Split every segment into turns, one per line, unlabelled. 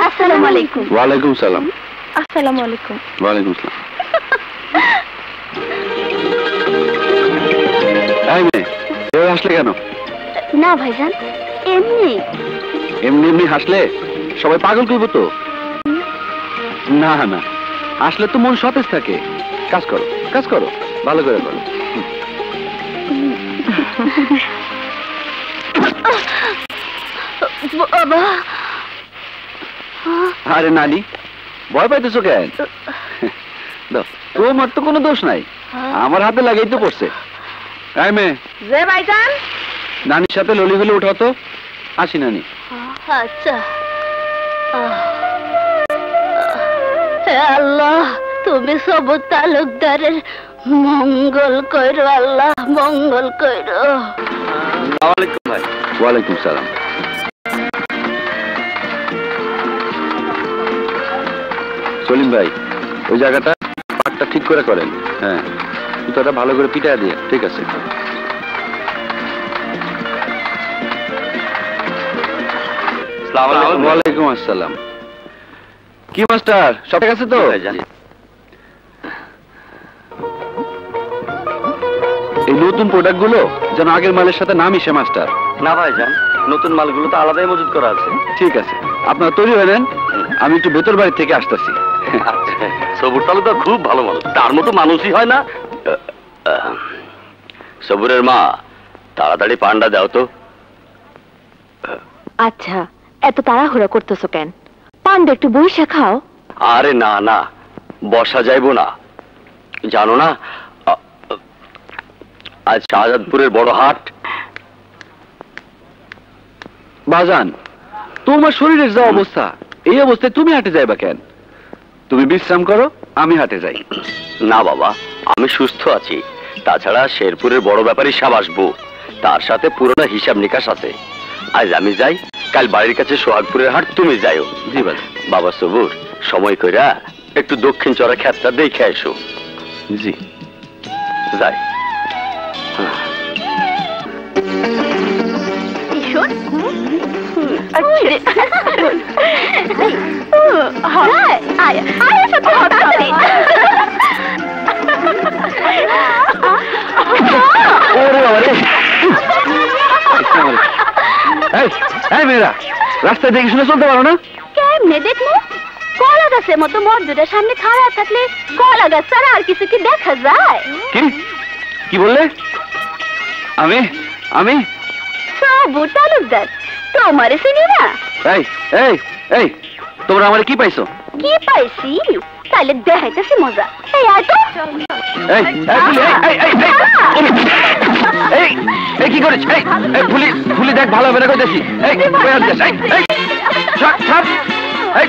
আসসালামু আলাইকুম।
ওয়ালাইকুম সালাম।
আসসালামু আলাইকুম।
ওয়ালাইকুম সালাম। এই মেয়ে, এভাবে হাসলে কেন?
না ভাইজান, এমনি।
এমনি এমনি হাসলে সবাই পাগল করবো তো। না না, আসলে তো মন সতেজ থাকে। কাজ করো, কাজ করো, ভালো করে করো।
বাবা।
আরে নানি, ভয় পাইতেছো কেন? তোমার তো কোনো দোষ নাই, আমার হাতে লাগাই তো পড়ছে। এই মেয়ে,
যে ভাইজান,
নানির সাথে ললি হলে উঠাও তো। আসি নানি।
আচ্ছা। আল্লাহ, তুমি সবুজ তালুকদারের মঙ্গল কইরো, আল্লাহ মঙ্গল কইরো।
ওয়ালাইকুম ভাই। ওয়ালাইকুম সালাম। সলিম ভাই, ওই জায়গাটা পাটটা ঠিক করে করেন। হ্যাঁ, জুতাটা ভালো করে পিটায় দিয়ে। ঠিক আছে। ওয়ালাইকুম আসসালাম। কি মাস্টার, সব ঠিক আছে তো? এই নতুন প্রোডাক্ট গুলো যেন আগের মালের সাথে না মিশে মাস্টার।
না ভাইজান, নতুন মালগুলো তো আলাদাই মজুত করা আছে।
ঠিক আছে, আপনারা তৈরি হয়ে নেন, আমি একটু ভেতর বাড়ি থেকে আসতেছি।
সবুর তালুকদা খুব ভালো মানুষ, তার মতো মানুষই হয় না। সবুরের মা, তাড়াতাড়ি পান্ডা দাও তো।
আচ্ছা, এত তাড়াহুড়া করতেছো কেন? পান্ডা একটু বইসা খাও।
আরে না না, বসা যাইব না। জানো না, আজ শাহজাদপুরের বড় হাট।
বাজান, তোমার শরীরের যা অবস্থা, এই অবস্থায় তুমি হাটে যাইবা কেন? তুমি বিশ্রাম করো, আমি হাটে যাই।
না বাবা, আমি সুস্থ আছি। তাছাড়া শেরপুরের বড় ব্যাপারী সাহেব আসবো, তার সাথে পুরোনো হিসাব নিকাশ আছে। আজ আমি যাই, কাল বাড়ির কাছে সোহাগপুরের হাট তুমি যাইও।
জি
বাবা সবুর, সময় কইরা একটু দক্ষিণ চড়া ক্ষেতটা দেখে এসো।
জি
যাই।
মেয়েরা, রাস্তায় দেখে শুনে চলতে পারো না?
কেমনে দেখবো? কলা গাছের মতো মর্যাদার সামনে খাড়া থাকলে কলা গাছ ছাড়া আর কিছু কি দেখা যায়?
কি বললে? আমি আমি
সবুর তালুকদার, তোমারে চিনি না?
এই এই এই, তোমরা আমারে কি পাইছো?
কি পাইছি? তাহলে দেখাইতেছি মজা। এই আয় তো।
এই এই কি করিস? এই ফুলি ফুলি, দেখ ভালো হবে না কইতেছি। এই কই আসছিস? এই ছাড় ছাড়। এই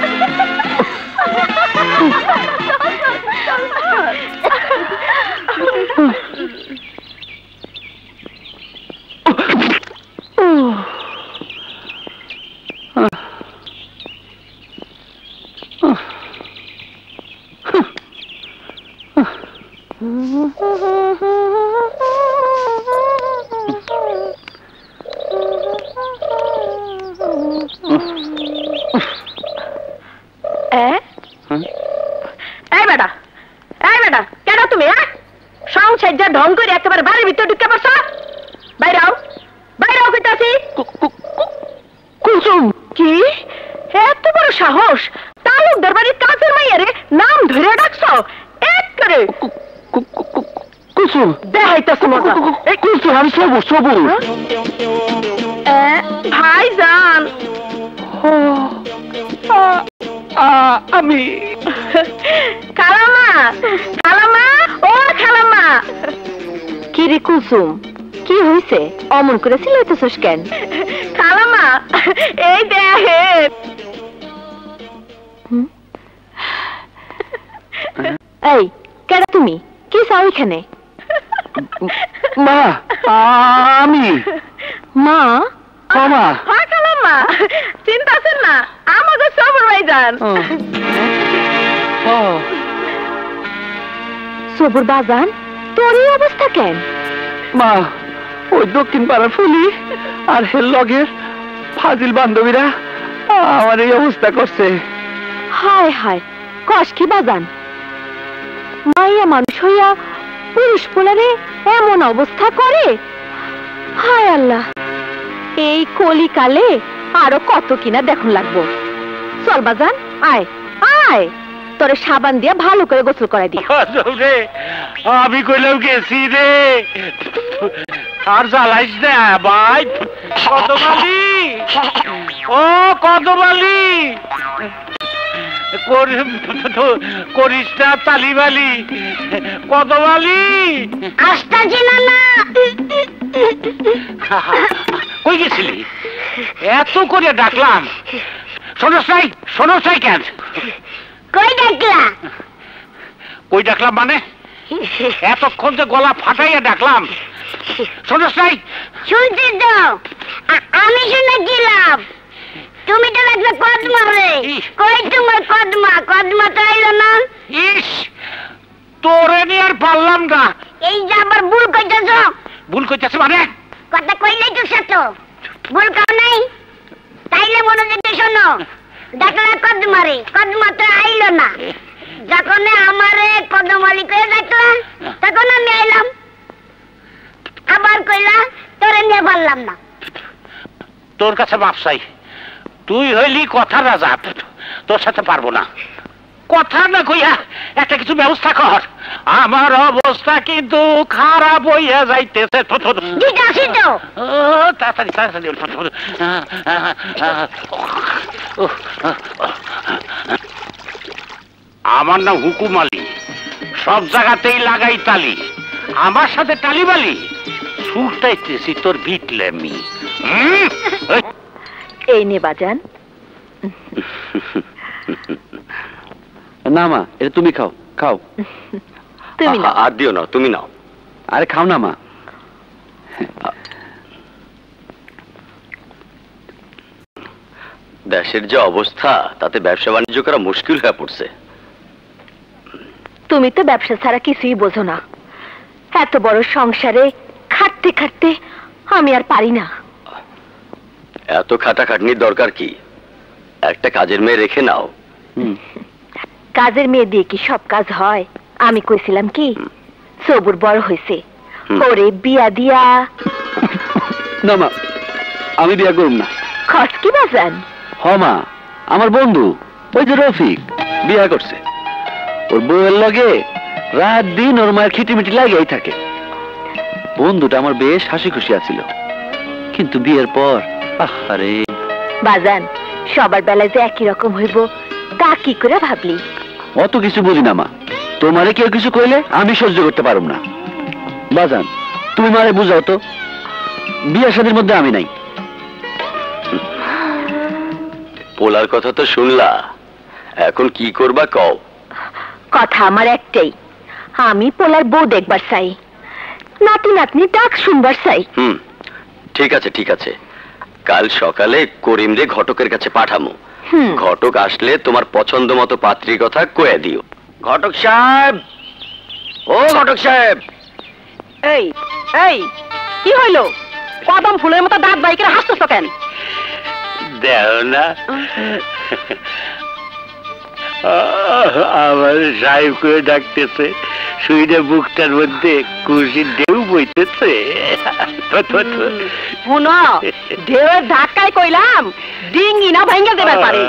ঢং করে একেবারে বাড়ির ভিতরে ঢুকে পড়ছ। বাইরাও বাইরাও কইতাছি। কুসুম, কি এত বড় সাহস? তালুকদার বাড়ির কাজের মাইয়ারে নাম ধরে ডাকছ? এক করে
কুসুম
দেখাইতাছি মজা।
কুসুম, আমি সবুর সবুর।
ভাইজান,
আমি
খালামা খালামা, ও খালামা। কি রে কুসুম, কি হয়েছে? অমন করে চিল্লাইতেছস কেন? খালামা, এই দেখে। এই কেডা তুমি? কি চাও এখানে?
মা, আমি
মা।
মামা।
হ্যাঁ খালাম্মা, চিন্তা আছেন না, আমাকে সবর ভাইজান। সবর বাজান, তোর এই অবস্থা কেন?
মা, ওই দক্ষিণ পাড়ার ফুলি আর হের লগের ফাজিল বান্ধবীরা আমার এই অবস্থা করছে।
হায় হায়, কস কি বাজান? মাইয়া মানুষ হইয়া পুরুষ পোলারে এমন অবস্থা করে? হায় আল্লাহ, এই কলিকালে আরো কত কিনা দেখুন লাগবো। চল বাজান, আয় আয়, তোরে সাবান দিয়া ভালো করে গোসল করাই দি।
আমি কইলাম গেছি রে, আর জ্বালাইস না ভাই। কদমালি, ও কদমালি, করিস না তালিবালি। কদমালি
আসতাছি না।
কই গেছিলি? এত করে ডাকলাম, শোনস নাই কেন?
কই ডাকলা?
কই ডাকলাম মানে এতক্ষণ যে গলা ফাটাইয়া ডাকলাম, শোনস নাই?
শুনছি তো, আমি শুনে গেলাম। তুমি তো লাগবে কদমা রে। কই তোমার কদমা? কদমা তো আইলো না।
ইস, তোরে নিয়ে আর পারলাম না।
এই যে আবার ভুল কইতেছ।
ভুল কইতেছ মানে?
কথা কইলেই তো সত্য, ভুল কাও নাই। তাইলে মনোযোগ দিয়ে শোনো। দেখলা কদমা রে, কদমা তো আইলো না। যখন আমারে কদমালি করে দেখলা, তখন আমি আইলাম। আবার কইলা তোরে নিয়ে পারলাম না।
তোর কাছে মাপ চাই, তুই হইলি কথা রাজা, তোর সাথে পারবো না। কথা না কইয়া একটা কিছু ব্যবস্থা কর। আমার অবস্থা কিন্তু খারাপ হইয়া যাইতেছে। তাড়াতাড়ি তাড়াতাড়ি। আমার নাম হুকুম আলী, সব জায়গাতেই লাগাই তালি। আমার সাথে টালিবালি ছুটাইতেছি তোর ভিটলেমি।
এই নে বাজান।
না মা, এটা তুমি খাও, খাও।
তুমি নাও।
আর দিও না, তুমি নাও।
আরে খাও না মা।
দেশের যে অবস্থা, তাতে ব্যবসা বাণিজ্য করা মুশকিল হয়ে পড়ছে।
তুমি তো ব্যবসা ছাড়া কিছুই বোঝো না। এত বড় সংসারে খাটতে খাটতে আমি আর পারি না।
এত খাটাখাটনির দরকার কি? একটা কাজের মেয়ে রেখে নাও।
কাজের মেয়ে দিয়ে কি সব কাজ হয়? আমি কইছিলাম কি, সবুর বড় হয়েছে, ওরে বিয়া দিয়া।
না মা, আমি বিয়া করব না।
খস কি বাজান?
হ মা, আমার বন্ধু ওই যে রফিক বিয়া করছে। ওর বউয়ের লগে রাত দিন ওর মায়ের খিটিমিটি লাগিয়েই থাকে। বন্ধুটা আমার বেশ হাসি খুশি আছিল, কিন্তু বিয়ের পর আরে
বাজান, সবার বেলায় যে একই রকম হইব তা কি করে ভাবলি?
অত কিছু বুঝি না মা। তোমারে কেউ কিছু কইলে আমি সহ্য করতে পারব না। বাজান, তুমি মারে বুঝাও তো, বিয়ে শাদীর মধ্যে আমি নাই।
পোলার কথা তো শুনলা, এখন কি করবা কও?
কথা আমার একটাই, আমি পোলার বউ দেখবার চাই, নাতি নাতনি ডাক শুনবার চাই।
ঠিক আছে ঠিক আছে, কাল সকালে করিম রে ঘটকের কাছে পাঠামো। ঘটক আসলে তোমার পছন্দ মতো পাত্রীর কথা কয়ে দিও। ঘটক সাহেব, ও ঘটক সাহেব।
এই এই কি হইল? কদম ফুলের মতো দাঁত বাইকে হাসতেছ কেন?
দেও না, আমার সাহেব করে ডাকতেছে, শুইনে বুকটার মধ্যে খুশির ঢেউ বইতেছে।
শুনো, ঢেউয়ের ধাক্কায় কইলাম ডিঙ্গি না ভাঙ্গে দেবার পারে।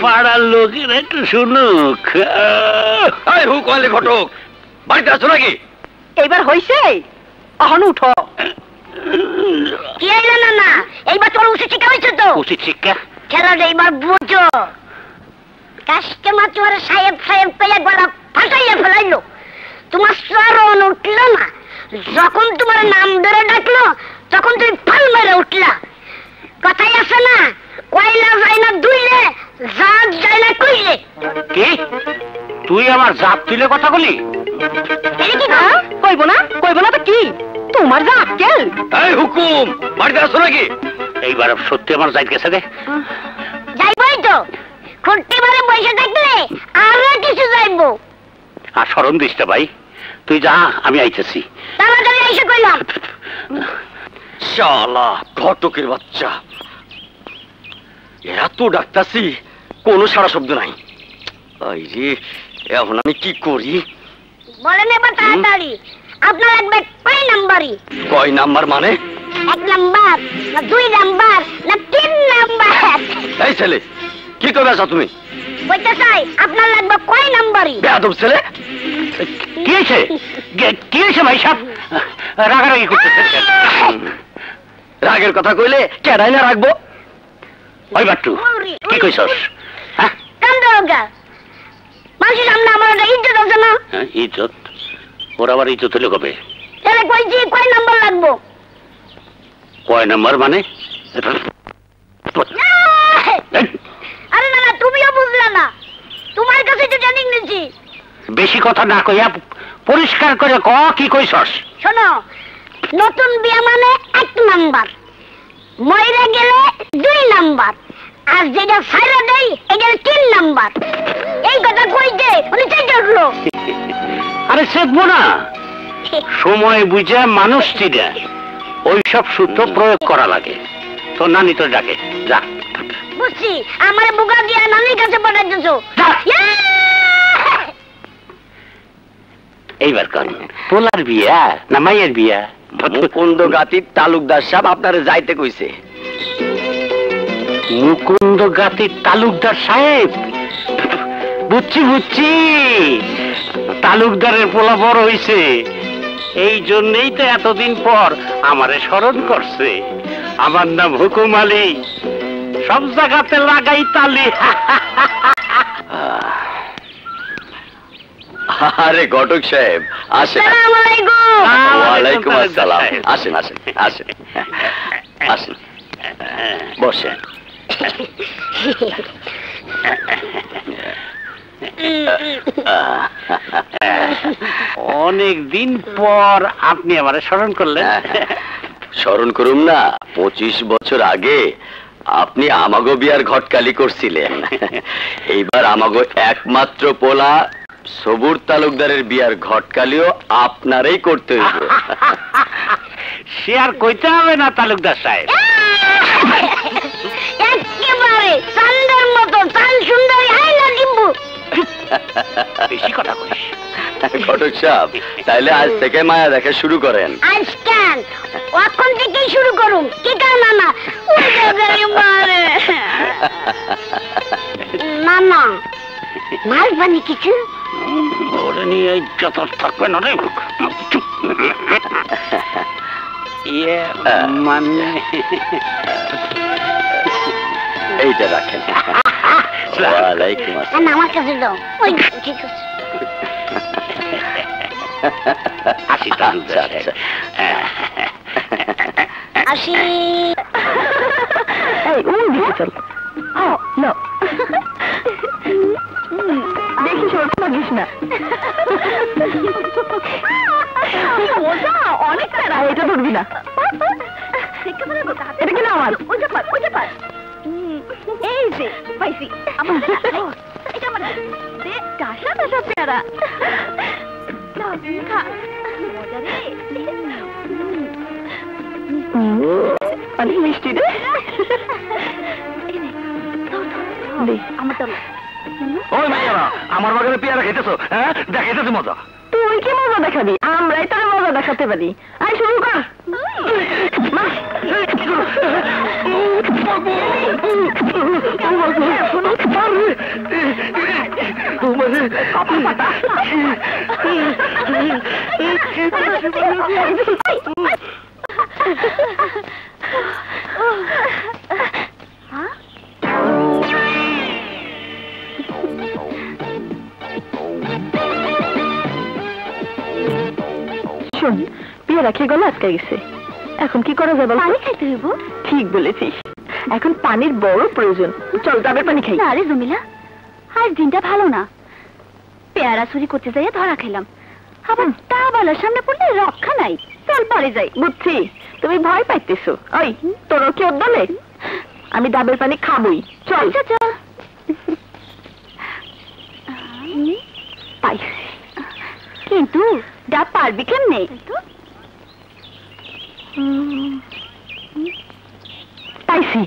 পাড়ার লোকের একটু শুনুক।
হুকমালি ঘটক, বাড়িতে আছো নাকি?
এইবার হইছে, এখন উঠো। কি আইলো না না, এইবার তোর উচিত শিক্ষা হয়েছে তো।
উচিত শিক্ষা
খেলাটা এইবার বুঝো। কাস্টমার তোমার সাহেব সাহেব পেয়ে গলা ফাটাইয়া ফেলাইলো, তোমার চরণ উঠলো না। যখন তোমার নাম ধরে ডাকলো, তখন তুমি ফাল মেরে উঠলা। কথাই আছে না, কয়লা যায় না দুইলে, জাত যায় না কইলে।
কি তুই আমার জাত তুলে কথা বলি?
কইব না, কইব না তো কি? তোমার জাত কেল?
এই হুকুম, বাড়িতে আছো নাকি?
এইবার সত্যি আমার জাত গেছে রে।
যাইবই তো, খুঁটি মারে বসে থাকলে আরো কিছু যাইবো।
আর শরম দিস না ভাই, তুই যা, আমি আইতেছি।
তাড়াতাড়ি এসে কইলাম।
শালা ঘটকের বাচ্চা, এত ডাকতাছি কোনো সারা শব্দ নাই। আই রে, এখন আমি কি করি?
বলেন এবার তাড়াতাড়ি, আপনার লাগবে কয় নাম্বারই?
কয় নাম্বার মানে?
1 নাম্বার না 2 নাম্বার না 3 নাম্বার?
এই ছেলে, কি করবে আছো তুমি?
বলতে চাই আপনার লাগবে কয় নাম্বারই?
বেয়াদব ছেলে।
কি হয়েছে? কি হয়েছে ভাই সাহেব? রাগারাগি করতেছেন কেন?
রাগের কথা কইলে কেডাই না রাখবো?
ওই বাট্টু, কি কইছস? হ্যাঁ,
কান্দোগা মানুষের সামনে আমার একটা ইজ্জত আছে না?
ইজ্জত? ওর আবার ইজ্জত হলো কবে?
তাহলে কইছি কয় নাম্বার লাগবো?
কয় নাম্বার মানে?
আরে না না, তুমিও বুঝলা না, তোমার কাছে তো ট্রেনিং নিচ্ছি।
বেশি কথা না কইয়া পরিষ্কার করে ক, কি কইছস?
শোনো, নতুন বিয়া মানে 1 নাম্বার, মইরা গেলে 2 নাম্বার, আর যেটা ছাইরা দেই এটা 3 নাম্বার। এই কথা কইতে উনি চাইতে উঠলো।
আরে চেতবো না, সময় বুঝে মানুষ চিনে ওইসব সূত্র প্রয়োগ করা লাগে। তো নানি তো ডাকে, যা।
বুঝছি, আমার বুকা দিয়া নানির কাছে পাঠাইতেছো।
এইবার কর, পোলার বিয়া না মাইয়ের বিয়া?
মুকুন্দ গাতির তালুকদার সাহেব আপনারে যাইতে কইছে।
মুকুন্দ গাতির তালুকদার সাহেব? বুঝছি বুঝছি, তালুকদারের পোলা বড় হইছে, এই জন্যই তো এতদিন পর আমারে স্মরণ করছে। আমার নাম হুকুম আলী, সব জায়গাতে লাগাই তালি।
আরে ঘটক সাহেব, আসেন।
আসসালামু আলাইকুম।
ওয়ালাইকুম আসসালাম। আসেন আসেন আসেন আসেন, বসেন।
অনেক দিন পর আপনি আমারে স্মরণ করলেন।
স্মরণ করুম না, 25 বছর আগে আপনি আমাগো বিয়ার ঘটকালি করছিলেন। এইবার আমাগো একমাত্র পোলা সবুর তালুকদারের বিয়ার ঘটকালিও আপনারই করতে হইব।
সে আর কইতে হবে না তালুকদার সাহেব।
একেবারে চান্দের মতো চান সুন্দরী আইলা ডিম্বু।
বেশি কথা কইস।
ঘটক সাহেব, তাইলে আজ থেকে মায়া দেখা শুরু করেন।
আজ কেন? এখন থেকেই শুরু করুন। কি কারণ না? মারে না না, মাল বানি কিছু
ওরে নিয়ে যত থাকবে না রে। ইয়ে মানে
এইটা রাখেন। ওয়ালাইকুম আসসালাম।
না, আমার কাছে দাও। ওই ঠিক আছে।
আসি তালুকদার
আচ্ছা,
সাহেব।
আসি।
এই ওই দিকে চল। না দেখি সরতে লাগিস না। মজা অনেক তারা, এটা ধরবি না। এটা কিনা আমার। এই যে পাইছি আমার, এটা আমার টাসা টাসা পেয়ারা। অনেক মিষ্টি রে।
ওই মাইয়ারা, আমার বাগানে পেয়ারা খেতেছো? হ্যাঁ, দেখাইতেছি মজা।
তুই কি মজা দেখাবি? আমরাই তার মজা দেখাতে পারি। আই শুরু কর। শোন, পেয়ারা খেয়ে গলা আটকে গেছে, এখন কি করা যাবে? পানি খাইতে হইব। ঠিক বলেছিস, এখন পানির বড় প্রয়োজন। চল ডাবের পানি খাই।
আরে জমিলা, আজ দিনটা ভালো না। পেয়ারা চুরি করতে যাইয়া ধরা খেলাম, আবার তা বলার সামনে পড়লে রক্ষা নাই। চল পরে যাই।
বুঝছি তুমি ভয় পাইতেছো। ওই তোরও কি বলে? আমি ডাবের পানি খাবই। চল
চল।
পাইছি।
কি কিন্তু ডাব পারবি কেমনে?
পাইছি।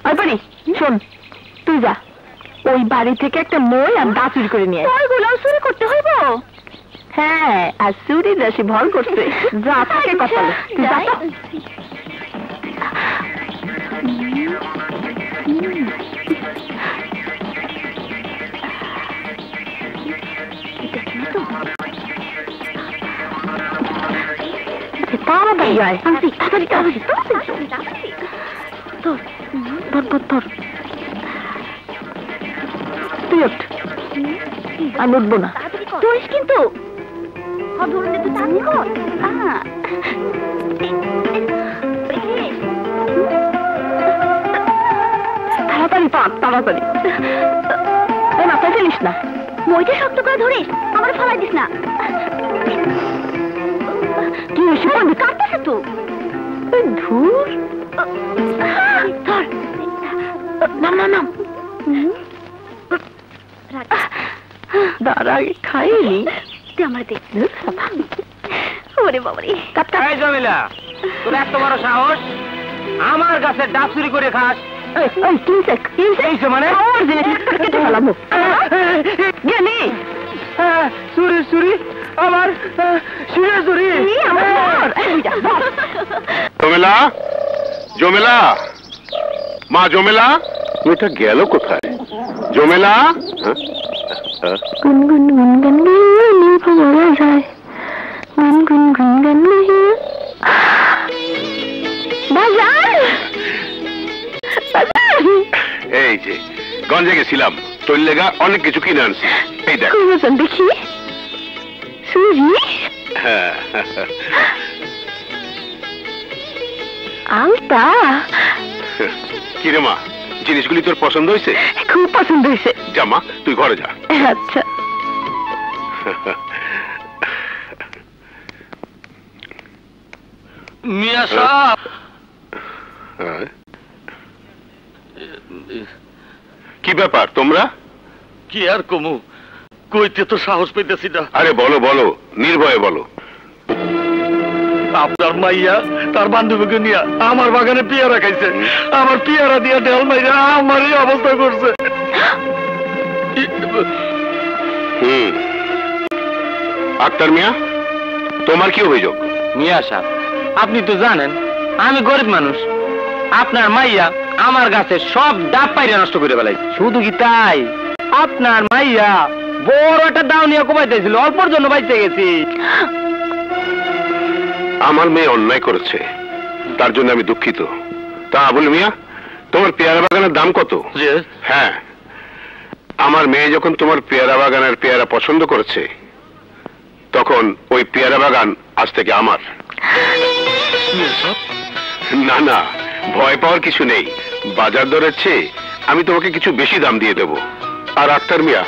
ওই পারি শোন, তুই যা ওই বাড়ি থেকে একটা মই আর দা চুরি করে নিয়ে আয়।
ওইগুলো চুরি করতে হইব?
হ্যাঁ, আর চুরি দাসি ভর করছে। যা থাকে কথা বলে। তুই যা তো। তাড়াতাড়ি আয়। তাড়াতাড়ি তাড়াতাড়ি ধর ধর ধর ধর। তুই ওঠ, আমি উঠবো না।
ধরিস কিন্তু। ধরুন একটু তাড়াতাড়ি কর।
তাড়াতাড়ি পাক, তাড়াতাড়ি। এই মাথায় ফেলিস না।
মইটা শক্ত করে ধরিস, আমার ফালাই দিস না।
কি হয়েছে?
কাটতেছে তো।
ধুর, ধর। নাম নাম নাম। দাঁড়া, আগে খাইনি।
তুই আমার দেখ। ওরে বাবারে।
এই জমিলা, তোর এত বড় সাহস আমার কাছে ডাব চুরি করে খাস?
মানে আমার জিনিস কেটে ফেলাবো। গেলি চুরি চুরি, আমার চুরি চুরি।
জমেলা, জমেলা, মা জমেলা, এটা গেল কোথায়? জমেলা,
গুনগুন গুনগুন গান যায়, গুনগুন গুনগুন বাজার।
এই যে গঞ্জে গেছিলাম, তোর লেগা অনেক কিছু কিনে আনছি। এই দেখ
দেখি সুজি, আলতা।
কিরে মা, জিনিসগুলি তোর পছন্দ হয়েছে?
খুব পছন্দ হয়েছে।
যা মা, তুই ঘরে যা।
আচ্ছা।
মিয়া সাহেব,
কি ব্যাপার তোমরা?
কি আর কমু, কইতে তো সাহস পেতেছি না।
আরে বলো বলো, নির্ভয়ে বলো।
আপনার মাইয়া তার বান্ধবীকে নিয়ে আমার বাগানে পেয়ারা খাইছে, আমার পেয়ারা দিয়া ঢেল মাইরা আমার এই অবস্থা করছে।
আক্তার মিয়া, তোমার কি অভিযোগ?
মিয়া সাহেব, আপনি তো জানেন আমি গরিব মানুষ। আপনার মাইয়া আমার গাছে সব ডাব পাইরা নষ্ট করে ফেলাই। শুধু কি তাই, আপনার মাইয়া বড় একটা দাও নিয়ে কোবাইতেছিল, অল্পর জন্য বাইতে গেছি।
আমার মেয়ে অন্যায় করেছে, তার জন্য আমি দুঃখিত। তা আবুল মিয়া, তোমার পেয়ারা বাগানের দাম কত? হ্যাঁ, আমার মেয়ে যখন তোমার পেয়ারা বাগানের পেয়ারা পছন্দ করেছে, তখন ওই পেয়ারা বাগান আজ থেকে আমার। না না, ভয় পাওয়ার কিছু নেই। বাজার দরের চেয়ে আমি তোমাকে কিছু বেশি দাম দিয়ে দেব। আর আক্তার মিয়া,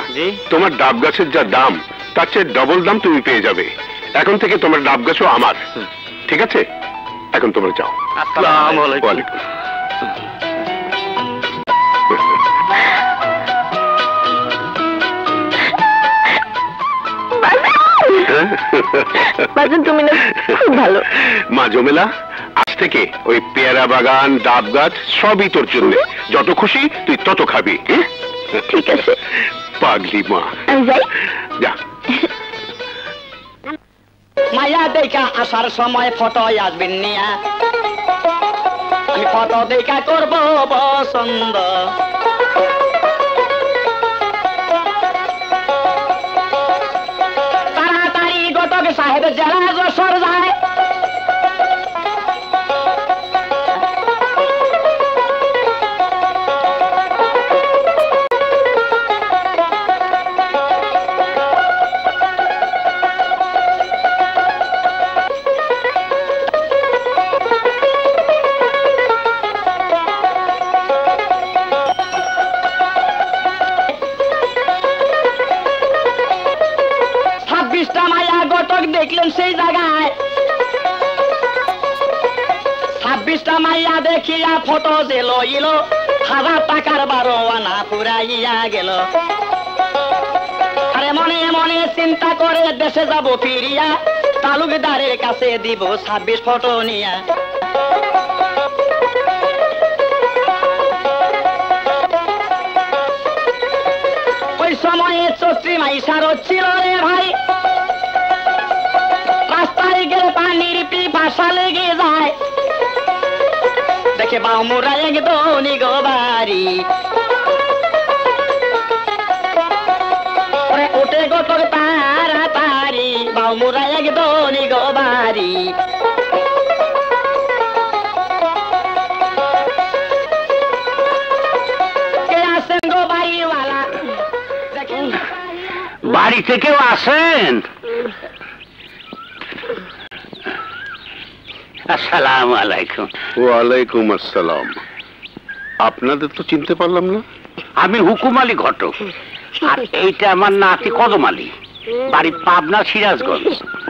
তোমার ডাব গাছের যা দাম, তার চেয়ে ডবল দাম তুমি পেয়ে যাবে। এখন থেকে তোমার ডাব গাছও আমার, ঠিক আছে? এখন তোমরা যাও।
আসসালামু আলাইকুম।
বাজান, তুমি না খুব ভালো।
মা জমেলা, আজ থেকে ওই পেয়ারা বাগান, ডাব গাছ সবই তোর জন্য। যত খুশি তুই তত খাবি।
ঠিক আছে।
পাগলি মা,
আমি যাই।
যা।
মায়া দেখা আসার সময় ফটো আসবেন নিয়া, আমি ফটো দেখা করব পছন্দ। তাড়াতাড়ি গতক সাহেবের জেলা যশোর যায়। দেখলেন সেই জায়গায় 26টা মাইয়া দেখিয়া ফটো যে লইল, 1000 টাকার 12 আনা পুরাইয়া গেল। আরে মনে মনে মনে চিন্তা করে দেশে যাব ফিরিয়া, তালুকদারের কাছে দিব 26 ফটো নিয়া। ওই সময়ে চৈত্রী মাইশার ছিল রে ভাই, রাস্তায় গেলে পানির পিপাসা লেগে যায়, দেখে বামুরা একদম গো বাড়ি, ওটে গোটর তাড়াতাড়ি, বামুরা একদম গো বাড়ি। কে আসেন গো বাড়িওয়ালা?
বাড়ি থেকেও আসেন? আসসালামু আলাইকুম।
ওয়ালাইকুম আসসালাম। আপনাদের তো চিনতে পারলাম না।
আমি হুকুম আলী ঘটক, আর এইটা আমার নাতি কদম আলী, বাড়ি পাবনা সিরাজগঞ্জ।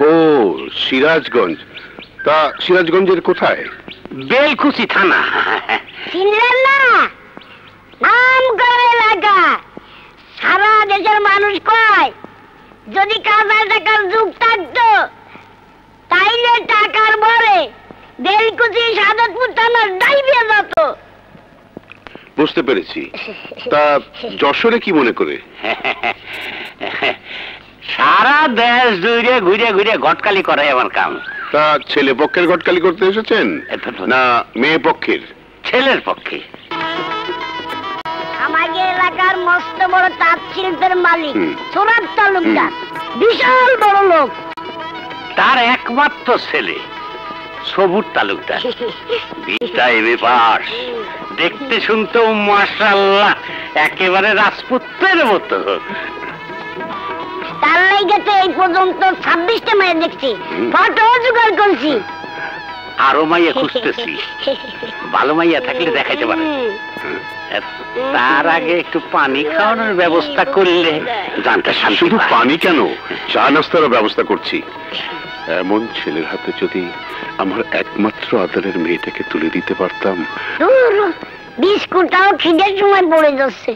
ও সিরাজগঞ্জ, তা সিরাজগঞ্জের কোথায়?
বেলকুচি থানা।
চিনলেন না? নাম করে এলাকা, সারা দেশের মানুষ কয় যদি কাঁচা টাকার যুগ থাকতো তাইলে টাকার ভরে বেলকুচি সাদতপুর থানার ডাইবে যেত।
বুঝতে পেরেছি। তা যশোরে কি মনে করে?
সারা দেশ জুড়ে ঘুরে ঘুরে ঘটকালি করে আমার কাম।
তা ছেলে পক্ষের ঘটকালি করতে এসেছেন না মেয়ে পক্ষের?
ছেলের পক্ষে।
আমাদের এলাকার মস্ত বড় তাঁত শিল্পের মালিক সুরাত তালুকদার, বিশাল বড় লোক।
তার একমাত্র ছেলে সবুর তালুকদার, বিটা এমএ পাস, দেখতে শুনতে মাশাআল্লাহ একেবারে রাজপুত্রের মতো।
তার লাইগাতে এই পর্যন্ত 26টা মেয়ে দেখছি, ফটো জোগাড় করছি।
আরো মাইয়া খুঁজতেছি, ভালো মাইয়া থাকলে দেখাইতে পারে। তার আগে একটু পানি খাওয়ানোর ব্যবস্থা করলে জানতে।
শুধু পানি কেন, চা নাস্তারও ব্যবস্থা করছি। এমন ছেলের হাতে যদি আমার একমাত্র আদরের মেয়েটাকে তুলে দিতে পারতাম।
বিস্কুটটাও খিদের সময় পড়ে যাচ্ছে।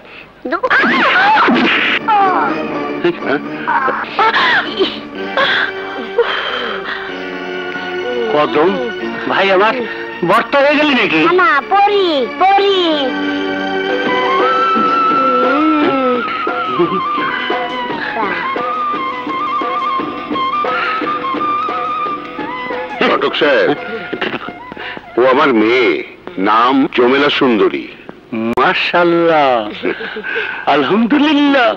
কদম ভাই আমার বর্তা হয়ে গেলি নাকি?
না, পরি পরি।
ঘটক সাহেব, ও আমার মেয়ে, নাম জমেলা সুন্দরী।
মাশাআল্লাহ, আলহামদুলিল্লাহ,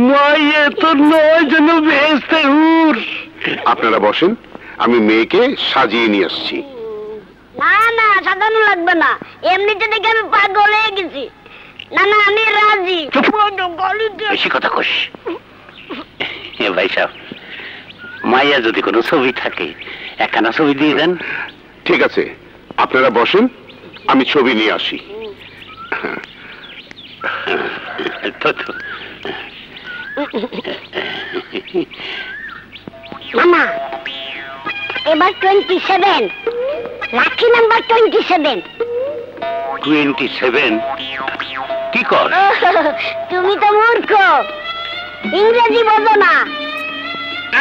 মায়ে তো নয় যেন বেহেশতের হুর।
আপনারা বসেন, আমি মেয়েকে সাজিয়ে নিয়ে আসছি।
না না, সাজানো লাগবে না, এমনিতে দেখে আমি পাগল হয়ে গেছি। না না, আমি রাজি।
বেশি কথা কস। ভাই সাহেব, মাইয়া যদি কোনো ছবি থাকে একখানা ছবি দিয়ে দেন।
ঠিক আছে, আপনারা বসেন, আমি ছবি নিয়ে আসি।
মামা, এবার 27, লাকি নাম্বার 27।
27? কি কর?
তুমি তো মূর্খ, ইংরেজি বোঝো না।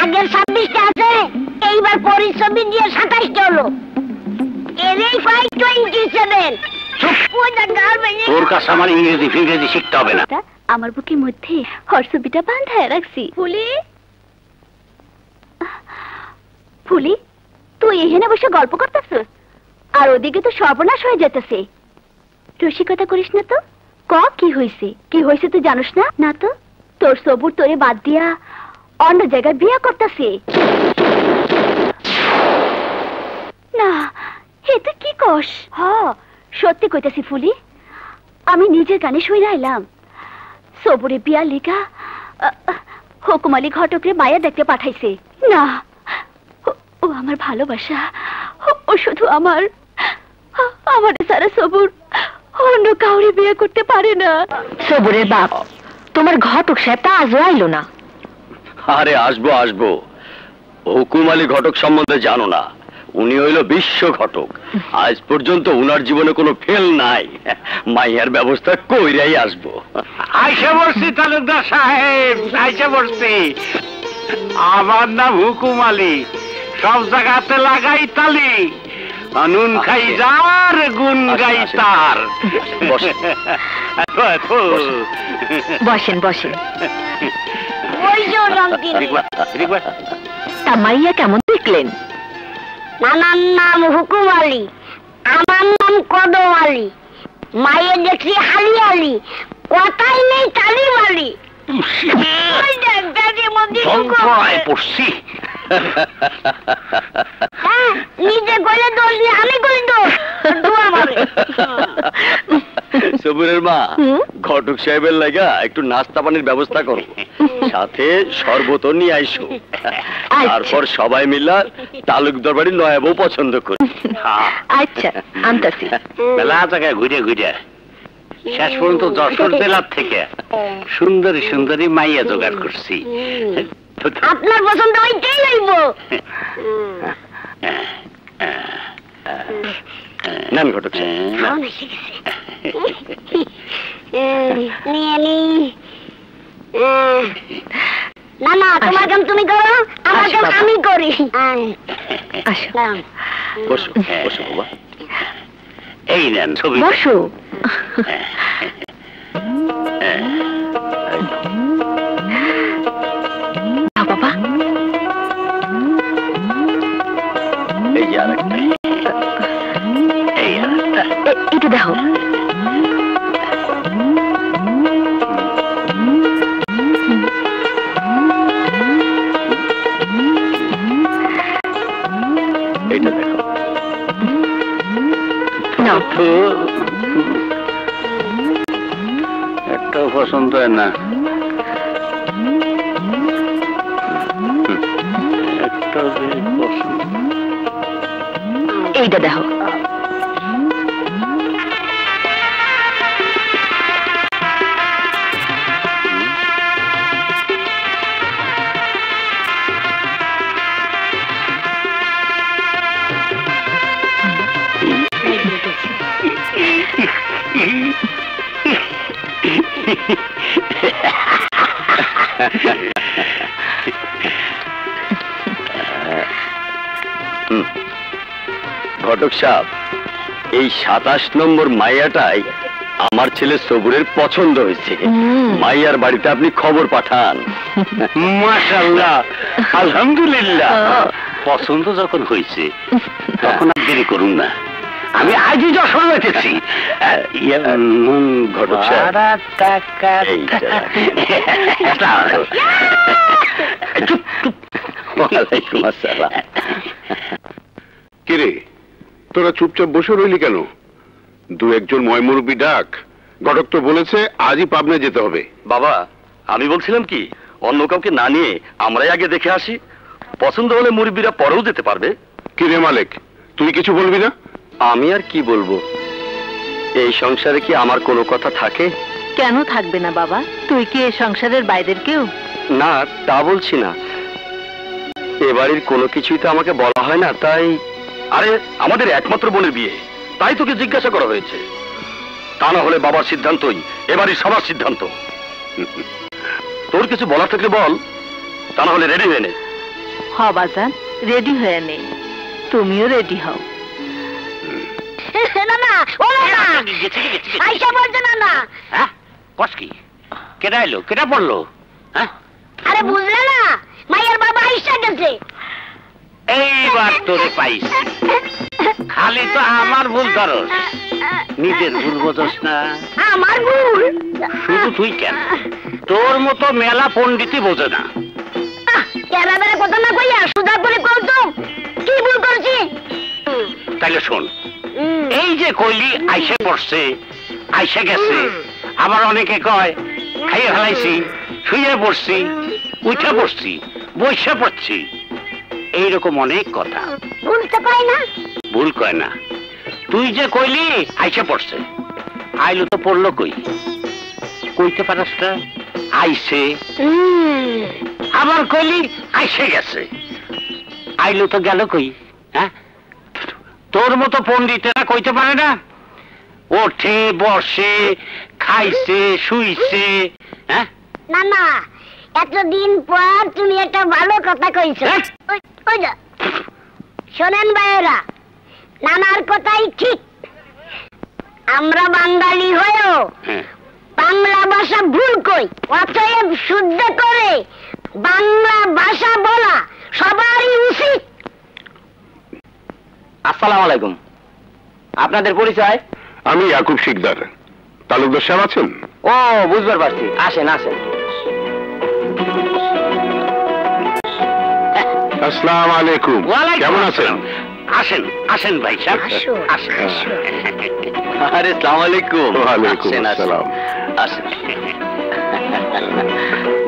আগের 26টা আছে, এইবার পরিশ্রমী দিয়ে 27টা হলো। এরই 27।
তোর কাছে আমার ইংরেজি ফিংরেজি শিখতে হবে না।
আমার বুকের মধ্যে হর্ষবিটা বাঁধায় রাখছি। ফুলি, ফুলি, তুই এখানে বসে গল্প করতেছ, আর ওদিকে তো সর্বনাশ হয়ে যেতেছে। রসিকতা করিস না তো। ক কি হয়েছে? কি হয়েছে তুই জানিস না? না তো, তোর সবুর তোরে বাদ দিয়া অন্য জায়গায় বিয়ে করতেছে। না, হে তুই কি কস? হ, সত্যি কইতাছি ফুলি, আমি নিজের কানে শুই রাইলাম। সবুরে বিয়া লিগা হুকুম আলী ঘটকরে মায়া দেখতে পাঠাইছে। না, ও আমার ভালোবাসা, ও শুধু আমার সারা সবুর অন্য কাউরে বিয়ে করতে পারে না। সবুরের বাপ তোমার ঘটক সাহেব তা আজও আইলো না।
আরে আসবো আসবো, হুকুম আলী ঘটক সম্বন্ধে জানো না, উনি হইল বিশ্ব ঘটক। আজ পর্যন্ত উনার জীবনে কোনো ফেল নাই। মাইয়ার ব্যবস্থা কইরাই আসবো।
আইসা বসছি তালুকদার সাহেব, আইসা বসছি। আমার নাম হুকুম আলী, সব জায়গাতে লাগাই তালি, নুন খাই যার গুন গাই তার।
বসেন বসেন।
তা মাইয়া কেমন দেখলেন?
নানার নাম হুকুম আলী, আমার নাম কদম আলী। মায়ের দেখছি হালি আলী, কথাই নেই তালি মালি।
পড়ছি
নিজে গলে দোষ দিয়ে আমি করি দোষ।
সবুরের মা, ঘটক সাহেবের লাগা একটু নাস্তা পানির ব্যবস্থা করো, সাথে শরবত নিয়ে আইসো। তারপর সবাই মিলা তালুকদার বাড়ির নয়া বউ পছন্দ করি।
আচ্ছা আনতাছি।
মেলা জায়গায় ঘুরে ঘুরে শেষ পর্যন্ত যশোর জেলার থেকে সুন্দরী সুন্দরী মাইয়া জোগাড় করছি।
আপনার পছন্দ ওইটাই লইব।
নাম ঘটক
না না, তোমার কাম তুমি করো, আমার কাম আমি করি।
বসো বসো বাবা।
এই নেন ছবি।
বসো। বাবা
এই যে আরেকটা,
এই আরেকটা।
এটা দেখো।
এইটা দেখো।
একটাও পছন্দ হয় না, একটাও পছন্দ।
এইটা দেখো।
ঘটক সাহেব, এই 27 নম্বর মাইয়াটাই আমার ছেলে সবুরের পছন্দ হয়েছে। মাইয়ার বাড়িতে আপনি খবর পাঠান।
মাশাআল্লাহ, আলহামদুলিল্লাহ। পছন্দ যখন হয়েছে তখন আর দেরি করুন না, আমি আজই যশোর হইতেছি।
ঘটক সাহেব, ওয়ালাইকুম আসসালাম।
কিরে, তোরা চুপচাপ বসে রইলি কেন? দু একজন ময়মুরব্বী ডাক। ঘটক তো বলেছে আজই পাবনা যেতে হবে।
বাবা, আমি বলছিলাম কি, অন্য কাউকে না নিয়ে আমরাই আগে দেখে আসি, পছন্দ হলে মুরব্বীরা পরেও যেতে পারবে।
কিরে মালিক, তুই কিছু বলবি না?
আমি আর কি বলবো, এই সংসারে কি আমার কোনো কথা থাকে?
কেন থাকবে না বাবা? তুই কি এই সংসারের বাইরের কেউ?
না, তা বলছি না, এ বাড়ির কোনো কিছুই তো আমাকে বলা হয় না, তাই। আরে আমাদের একমাত্র বোনের বিয়ে, তাই তোকে জিজ্ঞাসা করা হয়েছে। তা না হলে বাবার সিদ্ধান্তই এ বাড়ির সবার সিদ্ধান্ত। তোর কিছু বলার থাকলে বল, তা না হলে রেডি হয়ে নে।
হ বাজান, রেডি হয়ে নে। তুমিও রেডি হও।
না না, ও না, আইসা বলছে না না।
হ্যাঁ, কস কি? কেডা এলো, কেডা পড়লো? হ্যাঁ,
আরে বুঝলে না, মায়ের বাবা আইসা গেছে।
এইবার তোরে পাইছি। খালি তো আমার ভুল ধরস, নিজের ভুল বোঝস না।
আমার ভুল?
শুধু তুই কেন, তোর মতো মেলা পণ্ডিতই বোঝে না।
কেরা বেড়া কথা না কইয়া সুদা করে কৌতো কি ভুল করছি?
তাইলে শোন, এই যে কইলি আইসে পড়ছে, আইসে গেছে, আবার অনেকে কয় খাইয়ে ফেলাইছি, শুয়ে পড়ছি, উঠে পড়ছি, বসে পড়ছি, এইরকম অনেক কথা।
ভুলতে পাই না?
ভুল কয় না। তুই যে কইলি আইসে পড়ছে, আইলো তো পড়লো কই? কইতে পারস না আইসে। আবার কইলি আইসে গেছে, আইলো তো গেল কই? হ্যাঁ, তোর মতো পণ্ডিতেরা কইতে পারে না? ওঠে বসে, খাইছে শুইছে। হ্যাঁ
না না, এতদিন পর তুমি একটা ভালো কথা কইছো। শোনেন ভাইয়েরা, নানার কথাই ঠিক। আমরা বাঙালি হয়েও বাংলা ভাষা ভুল কই। অতএব শুদ্ধ করে বাংলা ভাষা বলা সবারই উচিত।
আসসালামু আলাইকুম। আপনাদের পরিচয়?
আমি ইয়াকুব শিকদার। তালুকদার সাহেব আছেন?
ও, বুঝবার পারছি। আসেন আসেন।
আসসালামু আলাইকুম। কেমন আছেন?
আসেন আসেন ভাই সাহেব, আসেন।
আরে আসসালামু আলাইকুম।
ওয়ালাইকুম আসসালাম।
আসেন,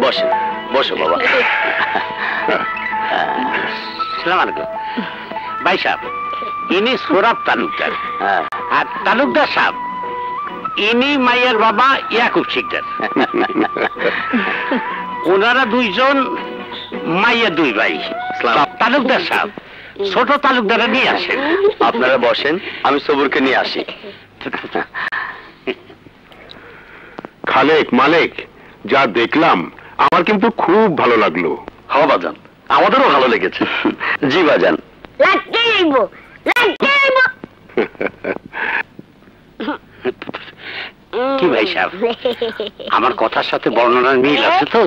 বসেন। বসো বাবা।
আসসালামু আলাইকুম ভাই সাহেব। ইনি সোরাব তালুকদার। আর তালুকদার সাহেব ইনি মাইয়ের বাবা ইয়াকুব শিকদার। ওনারা দুইজন মাইয়ের দুই ভাই। তালুকদার সাহেব ছোট তালুকদারা নিয়ে আসেন।
আপনারা বসেন, আমি সবুরকে নিয়ে আসি।
খালেক, মালেক, যা দেখলাম আমার কিন্তু খুব ভালো লাগলো।
হ্যাঁ বাজান, আমাদেরও ভালো লেগেছে। জি বাজান।
কি ভাই সাহেব, আমার কথার সাথে বর্ণনার মিল আছে তো?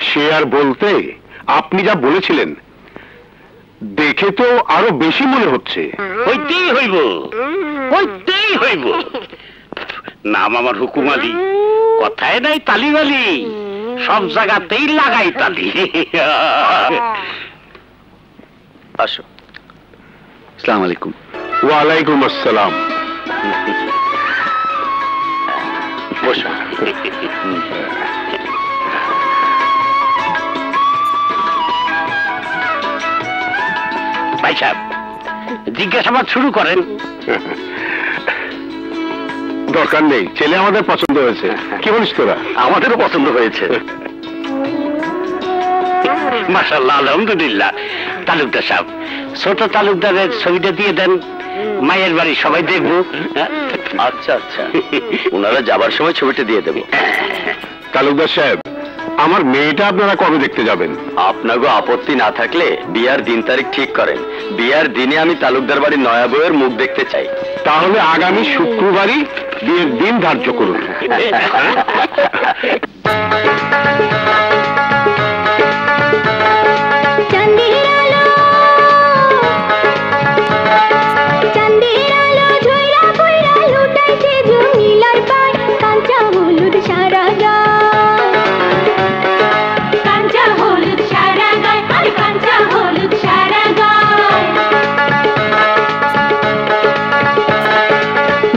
সে আর বলতে, আপনি যা বলেছিলেন দেখে তো আরো বেশি মনে হচ্ছে।
হইতেই হইব, হইতেই হইব। নাম আমার হুকুম আলী, কথায় নাই তালিবালি, সব জায়গাতেই লাগাই তালি।
আসো।
আসসালামু আলাইকুম।
ওয়ালাইকুম আসসালাম।
বসো।
ভাই সাহেব জিজ্ঞাসাবাদ শুরু করেন।
দরকার নেই, ছেলে আমাদের পছন্দ হয়েছে। কি বলিস তোরা?
আমাদেরও পছন্দ হয়েছে।
মাশাআল্লাহ, আলহামদুলিল্লাহ। তালুকদার সাহেব ছোট তালুকদারের ছবিটা দিয়ে দেন, মায়ের বাড়ি সবাই দেখবো।
আচ্ছা আচ্ছা, ওনারা যাবার সময় ছবিটা দিয়ে দেবো।
তালুকদার সাহেব, আমার মেয়েটা আপনারা কবে দেখতে যাবেন?
আপনাকে আপত্তি না থাকলে বিয়ার দিন তারিখ ঠিক করেন। বিয়ার দিনে আমি তালুকদার বাড়ির নয়া বউয়ের মুখ দেখতে চাই।
তাহলে আগামী শুক্রবারই বিয়ের দিন ধার্য করুন।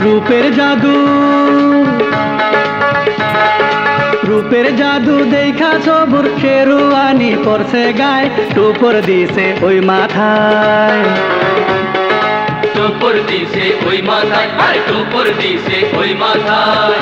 রূপের জাদু, রূপের জাদু দেখা সবুর শেরওয়ানি পরছে গায়, টুপর দিছে ওই মাথায়,
টুপর দিছে ওই মাথায়, আর টুপর দিছে ওই মাথায়।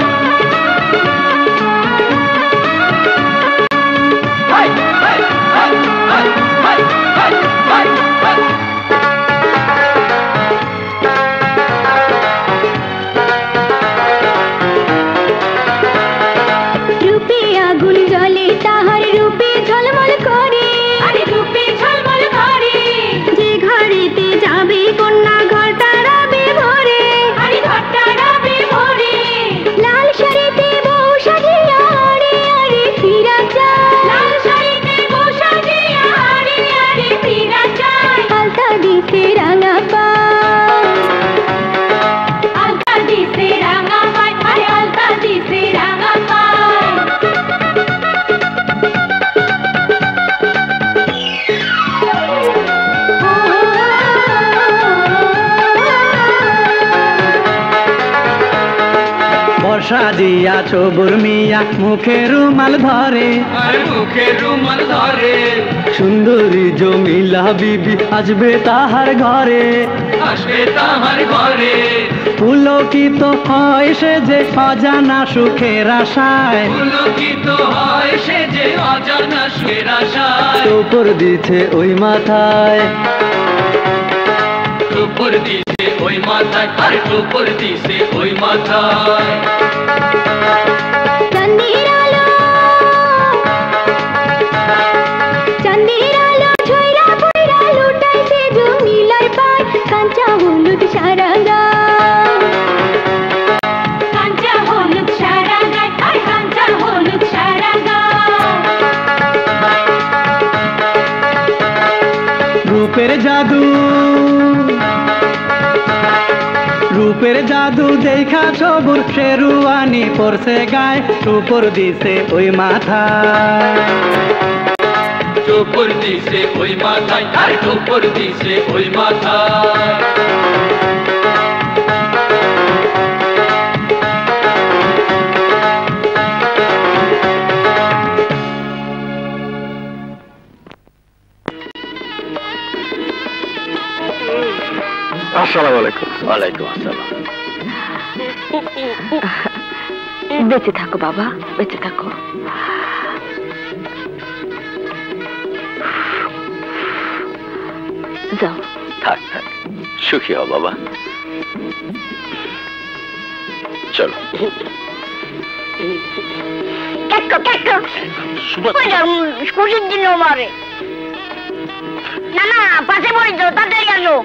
সাজিয়া চবুর মিয়া মুখে রুমাল ধরে,
মুখে রুমাল ধরে,
সুন্দরী জমিলা বিবি আসবে তাহার ঘরে,
আসবে তাহার ঘরে।
পুলকিত হয় সে যে অজানা সুখের আশায়,
পুলকিত হয় সে যে অজানা সুখের আশায়।
টুপর দিছে ওই মাথায়,
টুপুর দিছে ওই মাথায়, আরে টুপুর দিছে ওই মাথায়।
চাঁদের আলো ঝইরা পইরা লুটাইছে জমিলার পায়, কাঁচা হলুদ সারা গায়, কাঁচা হলুদ সারা গায়, আর কাঁচা হলুদ সারা গায়।
রূপের জাদু, রূপের জাদু দেখা সবুর শেরুয়ানি পরছে গায়, টুপুর দিছে ওই মাথায়।
টুপুর দিছে ওই মাথায়, আরে টুপুর দিছে ওই মাথায়।
আসসালামু আলাইকুম।
ওয়ালাইকুম আসসালাম।
বেঁচে থাকো বাবা, বেঁচে থাকো। যাও।
থাক থাক, সুখী হও বাবা। চলো।
স্কুটির জন্য মারে না, না পাশে পড়ে যাও, তাড়াতাড়ি আসো।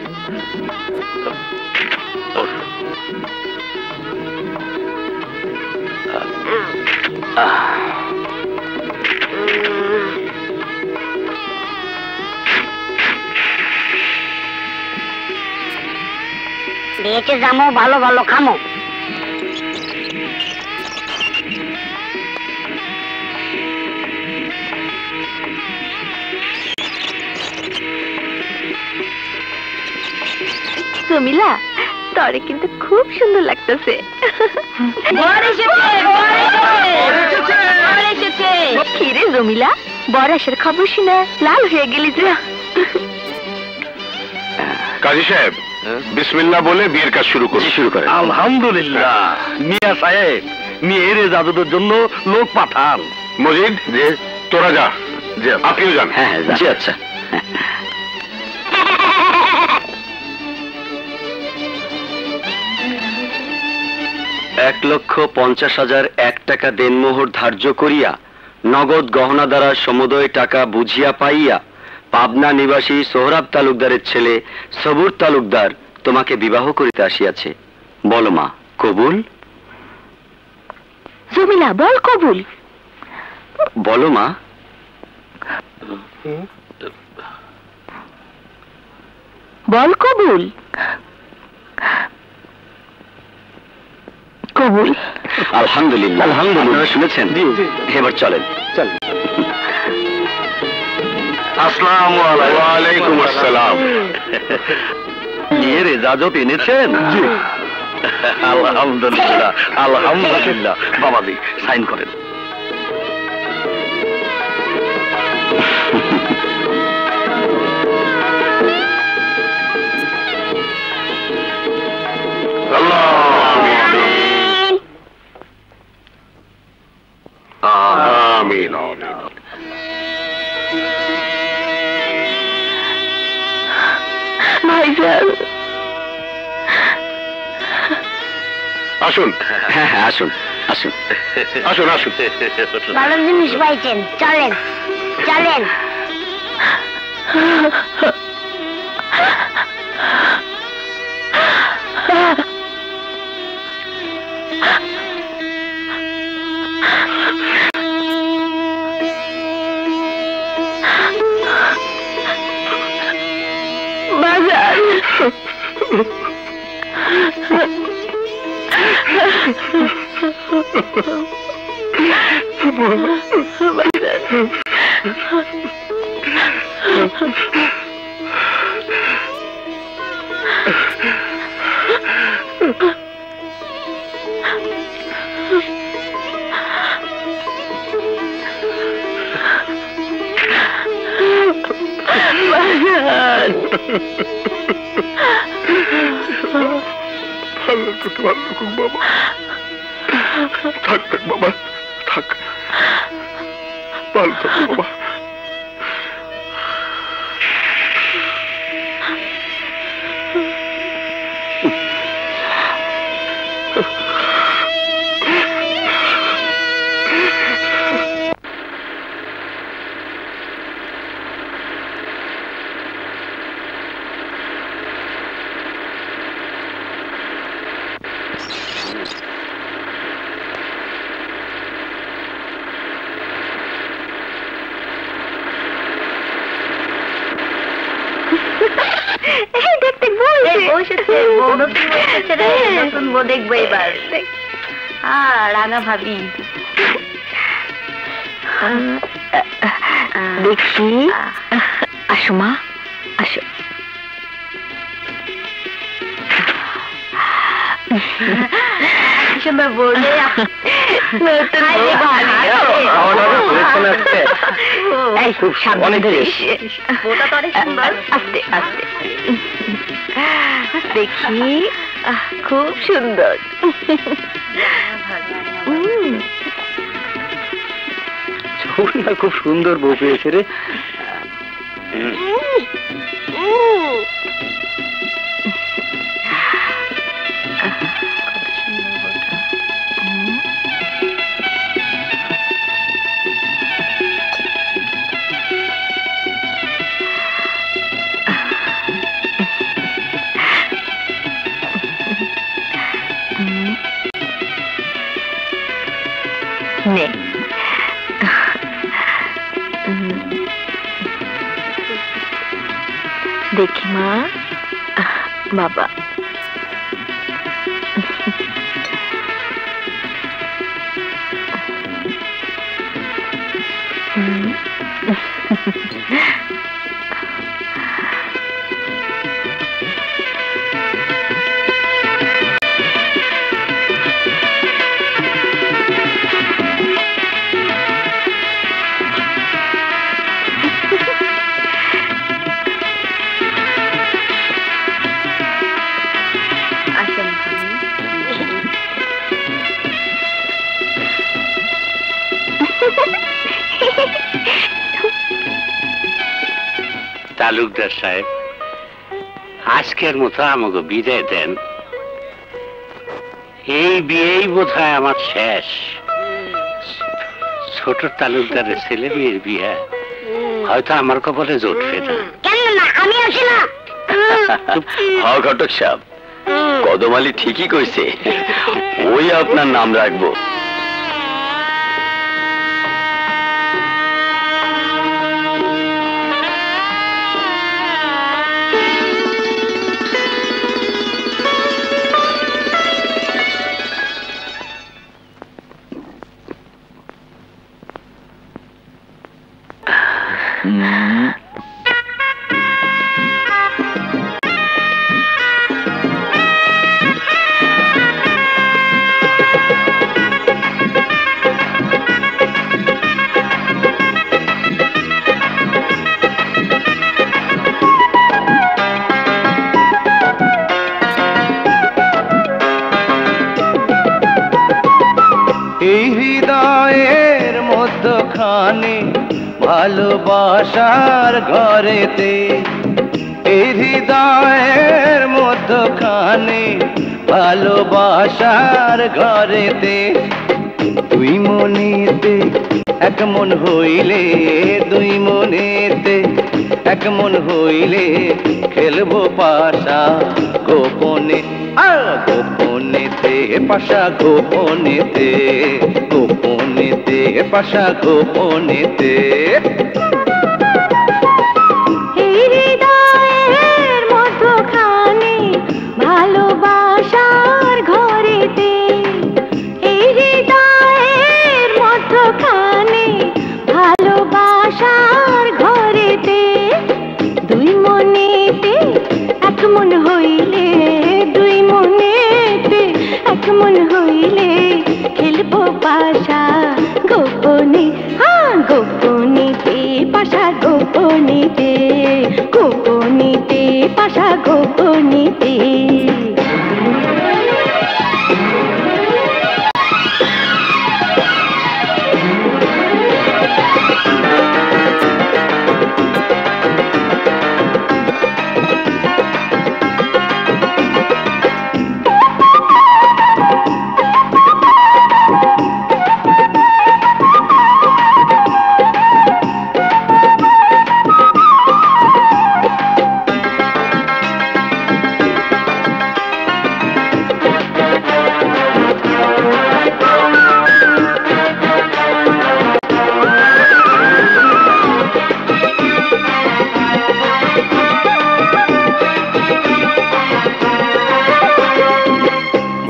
বেঁচে যাবো, ভালো ভালো খামো।
জমিলা, তরে কিন্তু খুব সুন্দর লাগতেছে। কিরে জমিলা, বর আসার খবর শুনে লাল হয়ে গেলি যে।
কাজী সাহেব, বিসমিল্লাহ বলে বিয়ের কাজ শুরু করুন।
শুরু করে।
আলহামদুলিল্লাহ মিয়া সাহেব, মেয়ের জাদুদের জন্য লোক পাঠান।
মজিদ, তোরা যা, আপনিও যান।
হ্যাঁ হ্যাঁ, জি আচ্ছা। 1,50,000 1 টাকা দেনমোহর ধার্য করিয়া নগদ গহনা দ্বারা সমুদয় টাকা বুঝিয়া পাইয়া পাবনা নিবাসী সোহরাব তালুকদারের ছেলে সবুর তালুকদার তোমাকে বিবাহ করিতে আসিয়াছে। বলো মা, কবুল?
জমিলা বল কবুল।
বলো মা।
বল কবুল। কবুল।
আলহামদুলিল্লাহ। আলহামদুলিল্লাহ। শুনেছেন? এবার চলেন।
আসসালামু আলাইকুম। ওয়ালাইকুম আসসালাম।
বিয়ের এজাজত এনেছেন? জি। আলহামদুলিল্লাহ, আলহামদুলিল্লাহ। বাবাজি সাইন করেন।
আমিন।
ভাইজান
আসুন।
হ্যাঁ হ্যাঁ, আসুন আসুন
আসুন আসুন।
ভালো জিনিস পাইছেন, চলেন চলেন।
বাজার
ভালো থাকুক বাবা। থাক থাক বাবা, থাক। ভালো থাকুক বাবা।
এই দেখ দেখ বউ এসেছে, বউ নতুন বউ এসেছে রে, নতুন বউ দেখবো এবার। রাঙা ভাবি দেখি, আসো মা আসো। সুন্দর বলে দেখি, খুব সুন্দর।
খুব সুন্দর বউ পেয়েছে রে।
দেখি মা, বাবা
তালুকদার সাহেব, আজকের মতো আমাকে বিদায় দেন। এই বিয়েই বোধ হয় আমার শেষ। ছোট তালুকদারের ছেলে মেয়ের বিয়ে হয়তো আমার কপালে জুটবে না।
আমি আসি না।
হ্যাঁ ঘটক সাহেব, কদম আলী ঠিকই কইছে, ওই আপনার নাম রাখবো।
ভালোবাসার ঘরেতে, এই হৃদয়ের মধ্যখানে ভালোবাসার ঘরেতে, দুই মনেতে এক মন হইলে, দুই মনেতে এক মন হইলে খেলবো পাশা গোপনে, গোপনেতে পাশা গোপনেতে, গোপনেতে পাশা গোপনেতে।
হৃদয়ের মধ্যখানে ভালোবাসার ঘরেতে, এই হৃদয়ের মধ্যখানে ভালোবাসার ঘরেতে, দুই মনেতে এক মন হইলে, দুই মনেতে এক মন হইলে খেলবো পাশা গোপনে, গোপনেতে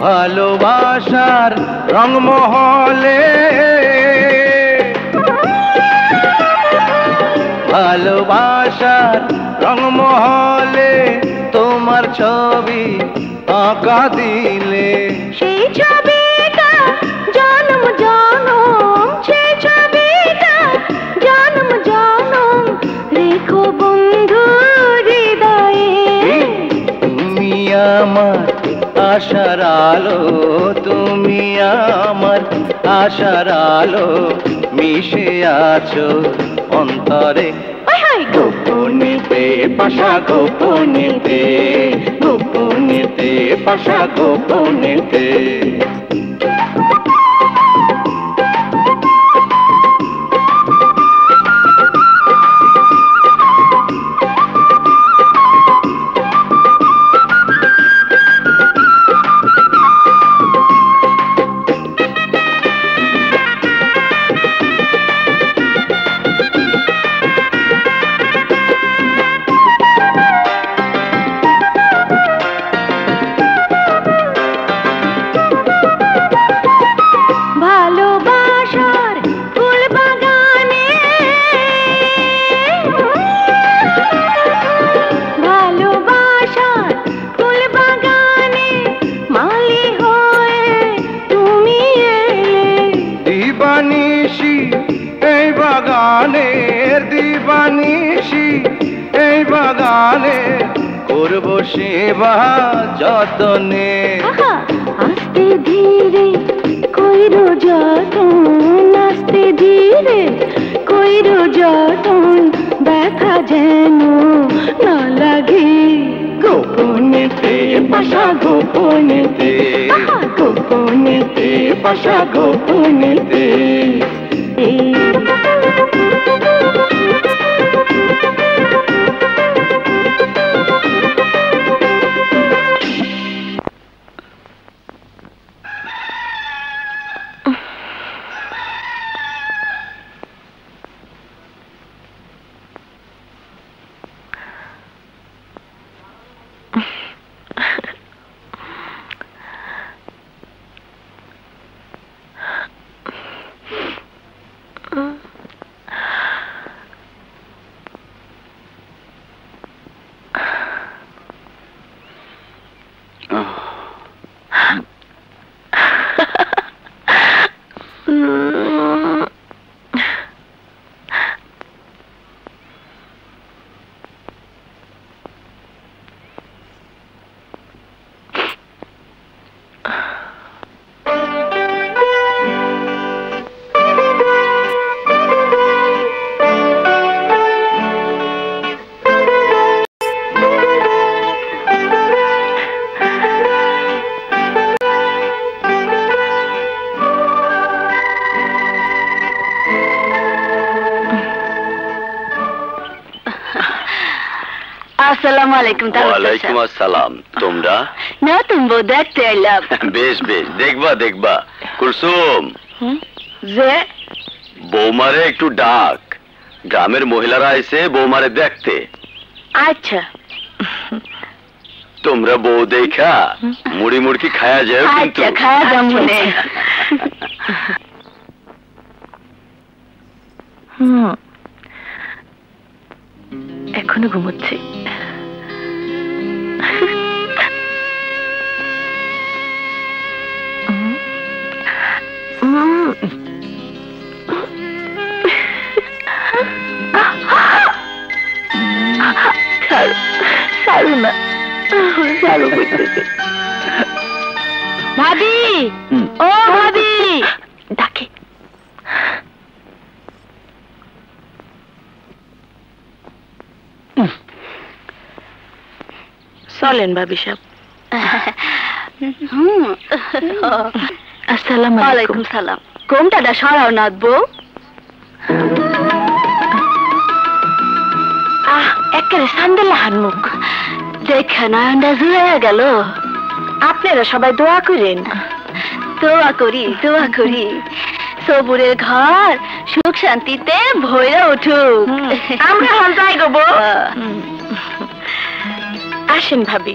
ভালোবাসার রংমহলে, ভালোবাসার রংমহলে তোমার ছবি আঁকা দিলে,
সেই ছবিটা জনম জনম, সেই ছবিটা জনম জনম রেখো বন্ধু হৃদয়ে।
তুমি আমার আশার আলো, তুমি আমার আশার আলো, মিশে আছো অন্তরে গোপনেতে পাশা, গোপনেতে গোপনেতে পাশা, গোপনেতে। করবো সেবা যতনে,
আস্তে ধীরে কইরো যতন, আস্তে ধীরে কইরো যতন, ব্যথা যেন না লাগে
গোপনেতে পাশা, গোপনেতে গোপনেতে পাশা, গোপনেতে।
আসসালামু আলাইকুম।
ওয়ালাইকুম আসসালাম। তোমরা
নতুন বউ দেখতে এলাম।
বেশ বেশ, দেখবা দেখবা। কুলসুম,
যে
বৌমারে একটু ডাক, গ্রামের মহিলারা এসে বৌমারে দেখতে।
আচ্ছা।
তোমরা বউ দেখা মুড়ি মুড়কি খায়া যাও কিন্তু।
আচ্ছা, খায়া যাও মনে। এখনো ঘুমোচ্ছে। সারু না, সারু করতেছে। ভাবি, ও ভাবি ডাকে। চলেন ভাবি সাহেব। আসসালামু আলাইকুম। সালাম। ঘুমটাটা সরাও নাথবো। একেবারে সান্দেলা হানমুখ দেখা নয়নটা জুড়ে গেল। আপনারা সবাই দোয়া করেন। দোয়া করি, দোয়া করি সবুরের ঘর সুখ শান্তিতে ভরে উঠুক। আমরা হল যাই গো বউ। আসেন ভাবি।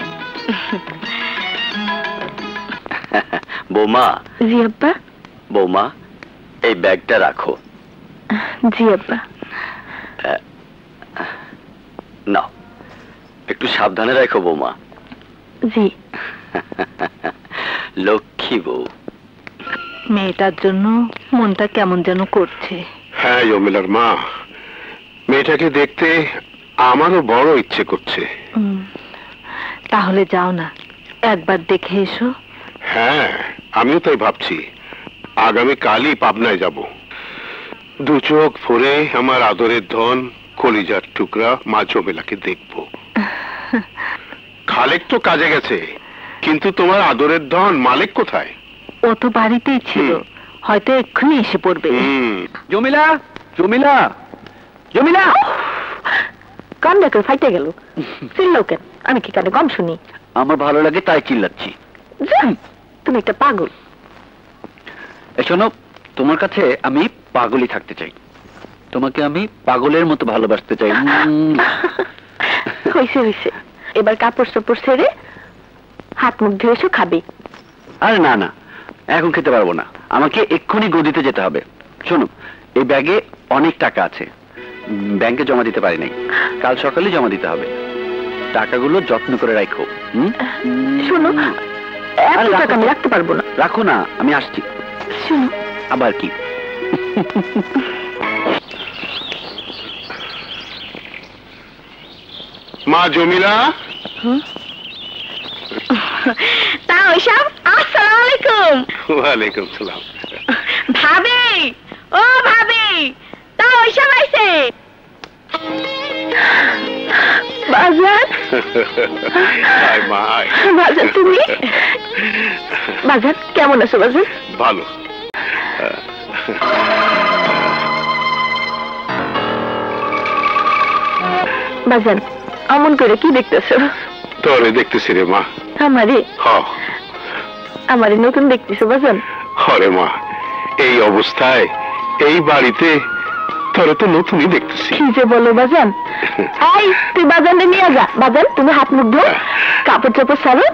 বৌমা।
জি আব্বা।
বৌমা, এই ব্যাগটা রাখো।
জি আব্বা।
নাও, একটু সাবধানে রাখো বৌমা।
জি।
লক্ষ্মী বউ।
মেয়েটার জন্য মনটা কেমন যেন করছে।
হ্যাঁ জমিলার মা, মেয়েটাকে দেখতে আমারও বড় ইচ্ছে করছে।
তাহলে যাও না, একবার দেখে এসো।
হ্যাঁ, আমিও তাই ভাবছি। আগামী কালই পাবনায় যাব। দু চোখ ভরে আমার আদরের ধন, কলিজার টুকরা মা জমিলাকে দেখব। খালেক তো কাজে গেছে, কিন্তু তোমার আদরের ধন মালিক কোথায়?
ও তো বাড়িতেই ছিল, হয়তো এক্ষুনি এসে পড়বে।
জমিলা, জমিলা, জমিলা!
কান দেখো ফাইটে গেল। চিল্লাও কেন? আমি কি কানে কম শুনি?
আমার ভালো লাগে তাই চিল্লাচ্ছি।
তুমি একটা পাগল।
শোনো, তোমার কাছে আমি পাগলই থাকতে চাই। তোমাকে আমি পাগলের মতো ভালোবাসতে চাই।
হইছে হইছে, এবার কাপড় চোপড় ছেড়ে হাত মুখ ধুয়ে এসো, খাবি?
আরে না না, এখন খেতে পারবো না, আমাকে এক্ষুনি গদিতে যেতে হবে। শোনো, এই ব্যাগে অনেক টাকা আছে, ব্যাংকে জমা দিতে পারি নাই, কাল সকালে জমা দিতে হবে। টাকাগুলো যত্ন করে রাখো।
শোনো, এত টাকা আমি রাখতে পারবো না।
রাখো না, আমি আসছি।
শোনো,
আবার কি?
মা জমিলা।
তা ওইসব, আসসালামু আলাইকুম।
ওয়ালাইকুম সালাম।
ভাবি, ও ভাবি, তা ওইসব আইছে?
বাজার। বাজার, তুমি? বাজার কেমন আছো? বাজার
ভালো।
বাজার, অমন করে কি দেখতেছো?
তোরে দেখতেছি রে মা।
আমারে?
হ্যাঁ।
আমারে নতুন দেখতেছো বাজার?
হরে মা, এই অবস্থায় এই বাড়িতে তোরে তো নতুনই দেখতেছি।
কি যে বলো বাজান? এই তুই বাজারে নিয়ে যা। বাজান, তুমি হাত মুখ ধো, কাপড় চাপড় ছাড়ো,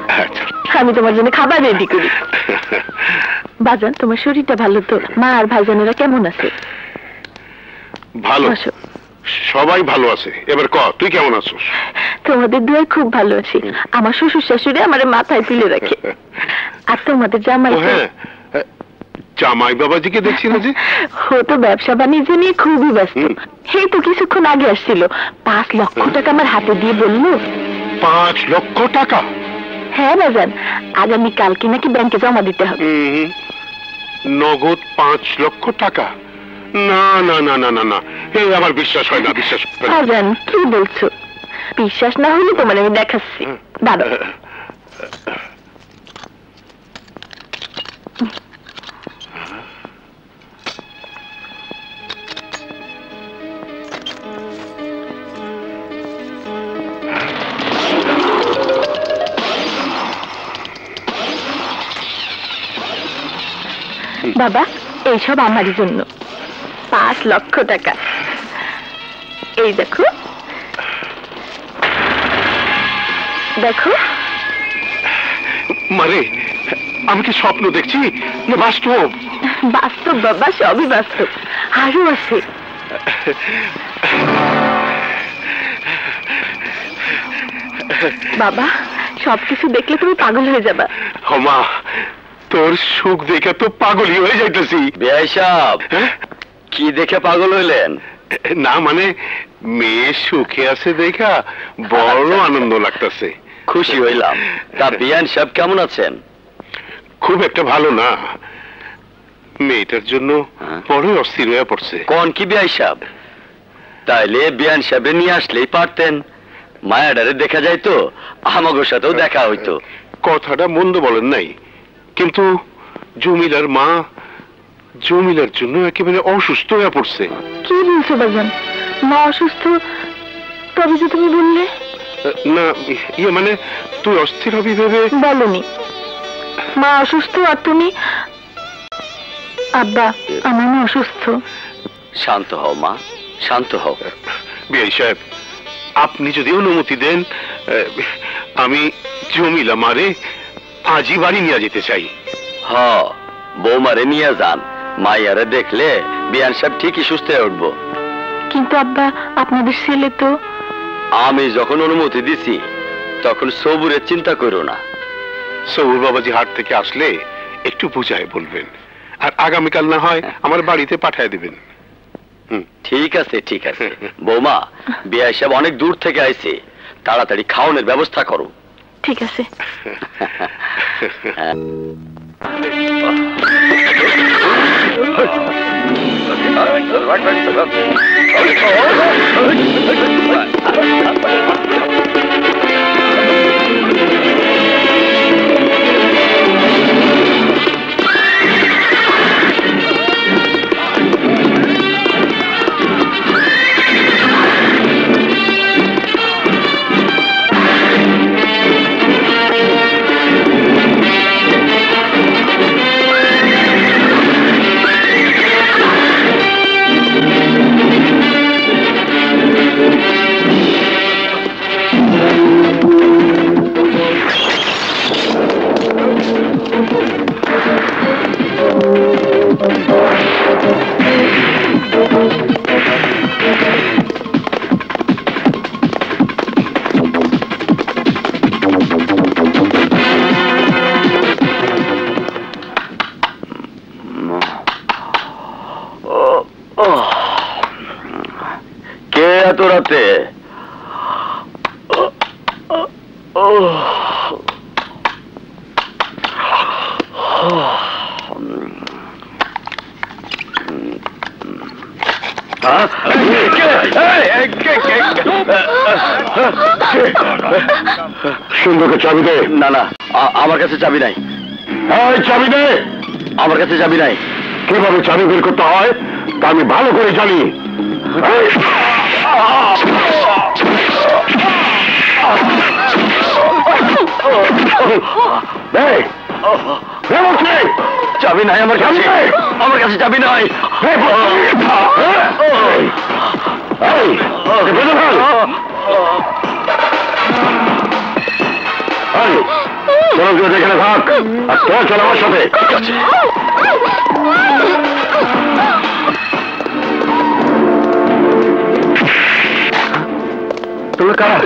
আমি তোমার জন্য খাবার রেডি করি। বাজান, তোমার শরীরটা ভালো তো? মা আর ভাইজানেরা কেমন আছে?
ভালো, সবাই ভালো আছে। এবার ক, তুই কেমন আছো?
তোমাদের দুয়ায় খুব ভালো আছি। আমার শ্বশুর শাশুড়ি আমার মাথায় তুলে রাখে। আর তোমাদের জামাই?
জামাই বাবাজিকে দেখছি না যে?
ও তো ব্যবসা বাণিজ্য নিয়ে খুবই ব্যস্ত। এই তো কিছুক্ষণ আগে আসছিল, 5 লক্ষ টাকা আমার হাতে দিয়ে বললো।
5 লক্ষ টাকা?
হ্যাঁ বাজান, আগামী কালকে নাকি ব্যাংকে জমা দিতে হবে।
নগদ 5 লক্ষ টাকা? না না না না না না, এই আমার বিশ্বাস হয় না, বিশ্বাস হয় না।
বাজান, কি বলছো? বিশ্বাস না হলে তোমার আমি দেখাচ্ছি, দাঁড়াও। বাবা, এইসব আমারই জন্য। 5 লক্ষ টাকা। এই দেখো, দেখো।
মানে আমি কি স্বপ্ন দেখছি না বাস্তব?
বাস্তব বাবা, সবই বাস্তব, আরো আছে। বাবা, সবকিছু দেখলে তুমি পাগল হয়ে যাবা।
মা, তোর সুখ দেখে তো পাগলই হয়ে যাইতেছি।
বেয়াই সাহেব, কি দেখে পাগল হইলেন?
না মানে, মেয়ে সুখে আছে দেখা বড় আনন্দ লাগতেছে।
খুশি হইলাম। তা বিয়ান সাহেব কেমন আছেন?
খুব একটা ভালো না, মেয়েটার জন্য বড় অস্থির হয়ে পড়ছে।
কোন কি বিয়াই সাহেব? তাইলে বিয়ান সাহেব নিয়ে আসলেই পারতেন, মায়াডারে দেখা যায় তো, আমাগোর সাথেও দেখা হইতো।
কথাটা মন্দ বলেন নাই, কিন্তু জমিলার মা জমিলার জন্য একেবারে অসুস্থ হয়ে পড়ছে।
কি বলছো বাজান? মা অসুস্থ? তবে যে তুমি বললে।
না ইয়ে মানে, তুই অস্থির হবি ভেবে
বলনি। মা অসুস্থ আর তুমি? আব্বা, আমার মা অসুস্থ।
শান্ত হও মা, শান্ত হও।
বিআই সাহেব, আপনি যদি অনুমতি দেন, আমি জমিলা মারে আজই বাড়ি নিয়ে যেতে চাই।
হ, বৌমারে নিয়ে যান। মাইয়ারে দেখলে বিয়ান সাহেব ঠিকই সুস্থ হয়ে উঠবো।
কিন্তু আব্বা, আপনাদের ছেলে তো।
আমি যখন অনুমতি দিছি তখন সবুরের চিন্তা করো না।
সবুর বাবাজি হাট থেকে আসলে একটু বুঝায় বলবেন, আর আগামীকাল না হয় আমার বাড়িতে পাঠিয়ে দিবেন।
ঠিক আছে ঠিক আছে। বৌমা, বিয়া সাহেব অনেক দূর থেকে আইছে, তাড়াতাড়ি খাওয়ানোর ব্যবস্থা করো।
ঠিক আছে।
কে এত রাতে?
সুন্দরকে চাবি দে।
না না, আমার কাছে চাবি নাই।
চাবি দে।
আমার কাছে চাবি নাই।
কিভাবে চাবি বের করতে হয় তা আমি ভালো করে জানি।
চাবি নাই আমার কাছে। আমার কাছে চাবি নাই।
এখানে থাক, আর তোর চল আমার সাথে।
ঠিক আছে।
তোমরা কারা?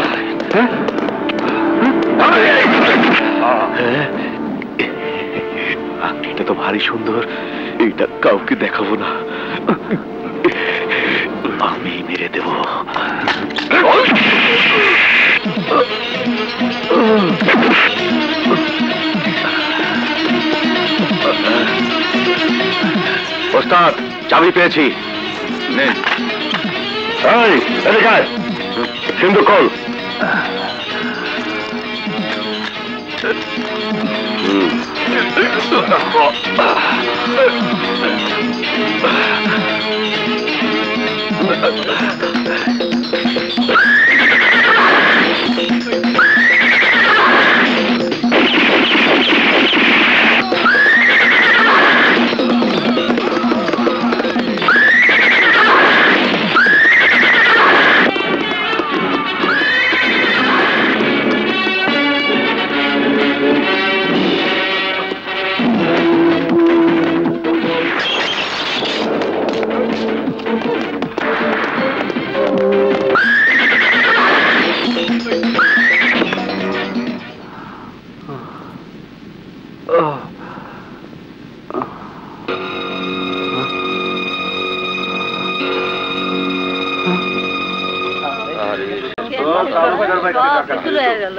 এটা তো ভারী সুন্দর, এইটা কাউকে দেখাবো না, আমি মেরে দেব।
ওস্তাদ, চাবি পেয়েছি। সিন্ধু কল।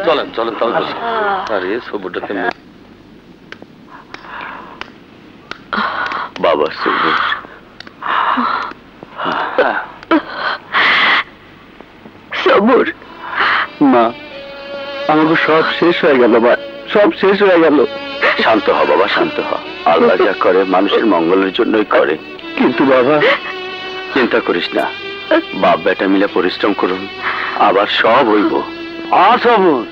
চলেন চলেন তাহলে। আরে সবুরটাতে বাবা সবুর।
সবুর মা, আমাকে সব শেষ হয়ে গেল মা, সব শেষ হয়ে গেল।
শান্ত হ বাবা, শান্ত হ। আল্লাহ যা করে মানুষের মঙ্গলের জন্যই করে।
কিন্তু বাবা,
চিন্তা করিস না, বাপ বেটা মিলে পরিশ্রম করুন, আবার সব হইব।
অসবুর,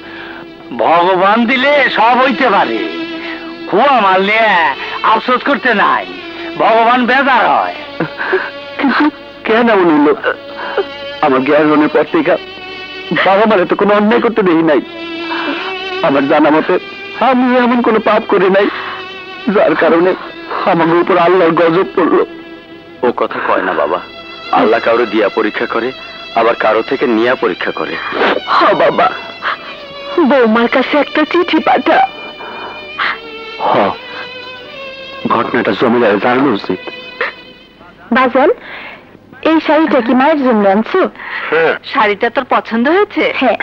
ভগবান দিলে সব হইতে পারে। কুয়া মারলে আফসোস করতে নাই, ভগবান বেজার হয়।
কিন্তু কেন এমন হইল? আমার জ্ঞান হনের পর থেকে বাবা মারে তো কোনো অন্যায় করতে দেখি নাই। আমার জানা মতে আমি এমন কোনো পাপ করি নাই যার কারণে আমাদের উপর আল্লাহর গজব পড়লো।
ও কথা কয় না বাবা, আল্লাহ কারো দিয়া পরীক্ষা করে, আবার কারো থেকে নিয়া পরীক্ষা করে।
হ্যাঁ বাবা, বৌমার কাছে একটা চিঠি পাঠা।
হ্যাঁ, ঘটনাটা জমিদারের জানানো উচিত।
বাজান, এই শাড়িটা কি মায়ের জন্য আনছো? শাড়িটা তোর পছন্দ হয়েছে? হ্যাঁ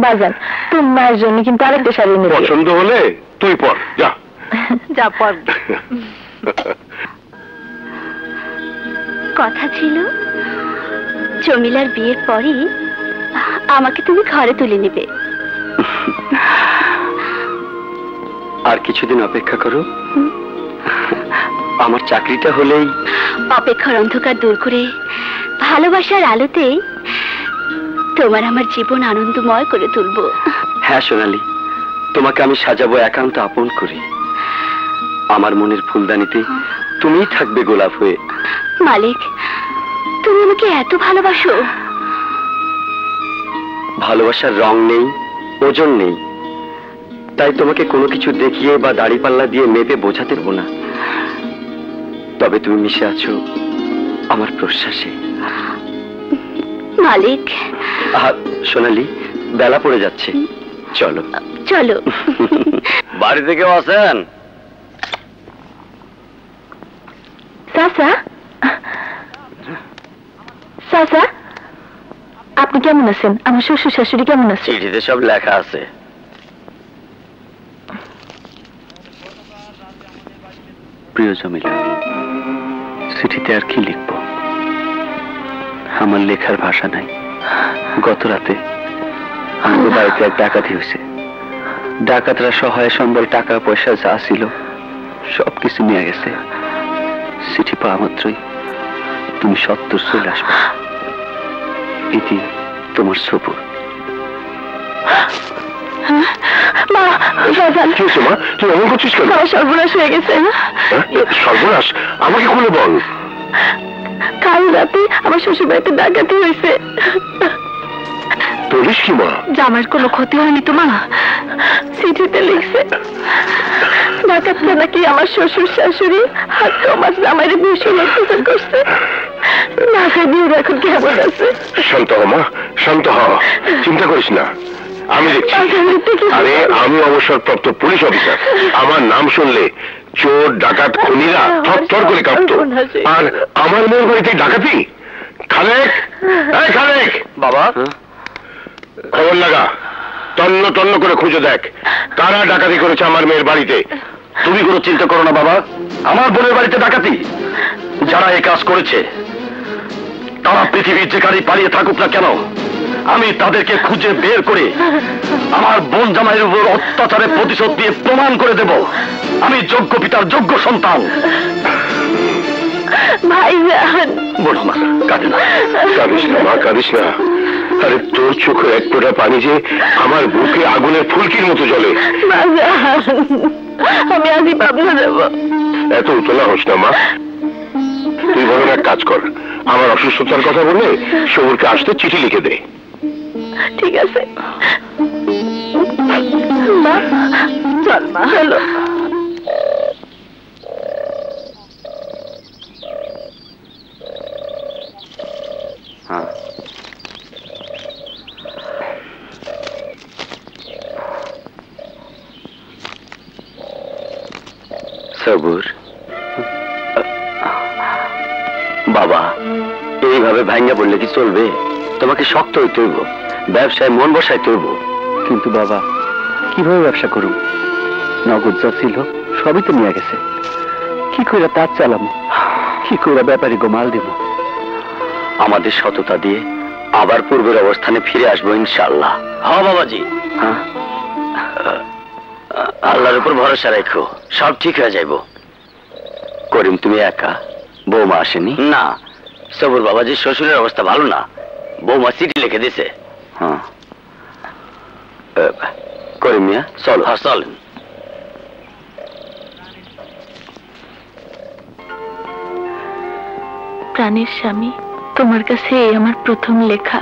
বাজান, তোর মায়ের জন্য কিন্তু আরেকটা শাড়ি নেবে।
পছন্দ হলে তুই পর, যা
যা পর।
কথা ছিল জমিলার বিয়ের পরই আমাকে তুমি ঘরে তুলে নেবে।
আর কিছুদিন অপেক্ষা করো, আমার চাকরিটা হলেই।
অপেক্ষার অন্ধকার দূর করে ভালোবাসার আলোতে তোমার আমার জীবন আনন্দময় করে তুলব।
হ্যাঁ সোনালি, তোমাকে আমি সাজাবো একান্ত আপন করে। আমার মনের ফুলদানিতে তুমিই থাকবে গোলাপ হয়ে।
মালিক, তুমি আমাকে এত ভালোবাসো?
ভালোবাসার রং নেই, ওজন নেই, তাই তোমাকে কোনো কিছু দেখিয়ে বা দাড়িপাল্লা দিয়ে মেপে বোঝাতে পারবো না। তবে তুমি মিশে আছো আমার প্রশ্বাসে।
মালিক।
সোনালি, বেলা পড়ে যাচ্ছে, চলো
চলো।
বাড়ি থেকে আসেন?
চাচা, চাচা আপনি কেমন আছেন? আমার শ্বশুর শাশুড়ি কেমন আছে?
চিঠিতে সব লেখা আছে।
প্রিয় জমিলা, চিঠিতে আর কি লিখব? আমার লেখার ভাষা নাই। গত রাতে আমাদের বাড়িতে এক ডাকাতি হয়েছে। ডাকাতরা সহায় সম্বল টাকা পয়সা যা ছিল সবকিছু নিয়ে গেছে। চিঠি পাওয়া মাত্রই তুমি সত্তর চলে আসবে। ইতি তোমার সবুর।
মা,
তুই এমন করছিস কেন?
সর্বনাশ হয়ে গেছে।
সর্বনাশ? আমাকে খুলে বল।
কাল রাতে আমার শ্বশুর বাড়িতে ডাকাতি হয়েছে।
বলিস কি মা?
জামার কোনো ক্ষতি হয়নি তো মা? চিঠিতে লিখছে ডাকাতরা নাকি আমার শ্বশুর শাশুড়ি আর তোমার জামাইরে ভীষণ অত্যাচার করছে। না জানি ওরা এখন কেমন আছে।
শান্ত হ মা, শান্ত হ, চিন্তা করিস না, আমি দেখছি। আরে আমি অবসরপ্রাপ্ত পুলিশ অফিসার, আমার নাম শুনলে চোর ডাকাত খুনিরা থরথর করে কাঁপতো। আর আমার মেয়ের বাড়িতে ডাকাতি? খালেক, এই খালেক!
বাবা,
খবর লাগা, তন্ন তন্ন করে খুঁজে দেখ কারা ডাকাতি করেছে আমার মেয়ের বাড়িতে।
তুমি কোনো চিন্তা করো না বাবা, আমার বোনের বাড়িতে ডাকাতি? যারা এই কাজ করেছে তারা পৃথিবীর যেখানেই পালিয়ে থাকুক না কেন, আমি তাদেরকে খুঁজে বের করে আমার বোন জামাইয়ের উপর অত্যাচারের প্রতিশোধ দিয়ে প্রমাণ করে দেব আমি যোগ্য পিতার যোগ্য সন্তান।
ভাইজান,
বলো মা, কাঁদে না।
কাঁদিস না মা, কাঁদিস না। আরে তোর চোখে এক ফোঁটা পানি যে আমার বুকে আগুনের ফুলকির মতো জ্বলে।
আমি আজই পাবনা দেব।
এত উতলা হোস না মা, তুই বরং এক কাজ কর, আমার অসুস্থতার কথা বলে সবুরকে আসতে চিঠি লিখে দে।
ঠিক আছে মা, চল মা, চলো।
সবুর, বাবা এইভাবে ভাঙ্গা বললে কি চলবে? তোমাকে শক্ত হইতে হইব, ব্যবসায় মন বসাইতে হইব।
কিন্তু বাবা, কিভাবে ব্যবসা করুন? নগদ যা ছিল সবই তো নিয়ে গেছে। কি করে তার চালামো? কি করে ব্যাপারী গোমাল দিব?
আমাদের সততা দিয়ে আবার পূর্বের অবস্থানে ফিরে আসবো ইনশাআল্লাহ। হ্যাঁ বাবাজি, হ্যাঁ, আল্লাহর উপর ভরসা রাখো, সব ঠিক হয়ে যাইব। করিম, তুমি একা? বৌমা আসেনি? না, সবুর বাবাজির শ্বশুরের অবস্থা ভালো না, বৌমা চিঠি লিখে দিছে। হ্যাঁ, করিম মিয়া চলো। হ্যাঁ চলেন।
প্রাণের স্বামী, তোমার কাছে এই আমার প্রথম লেখা।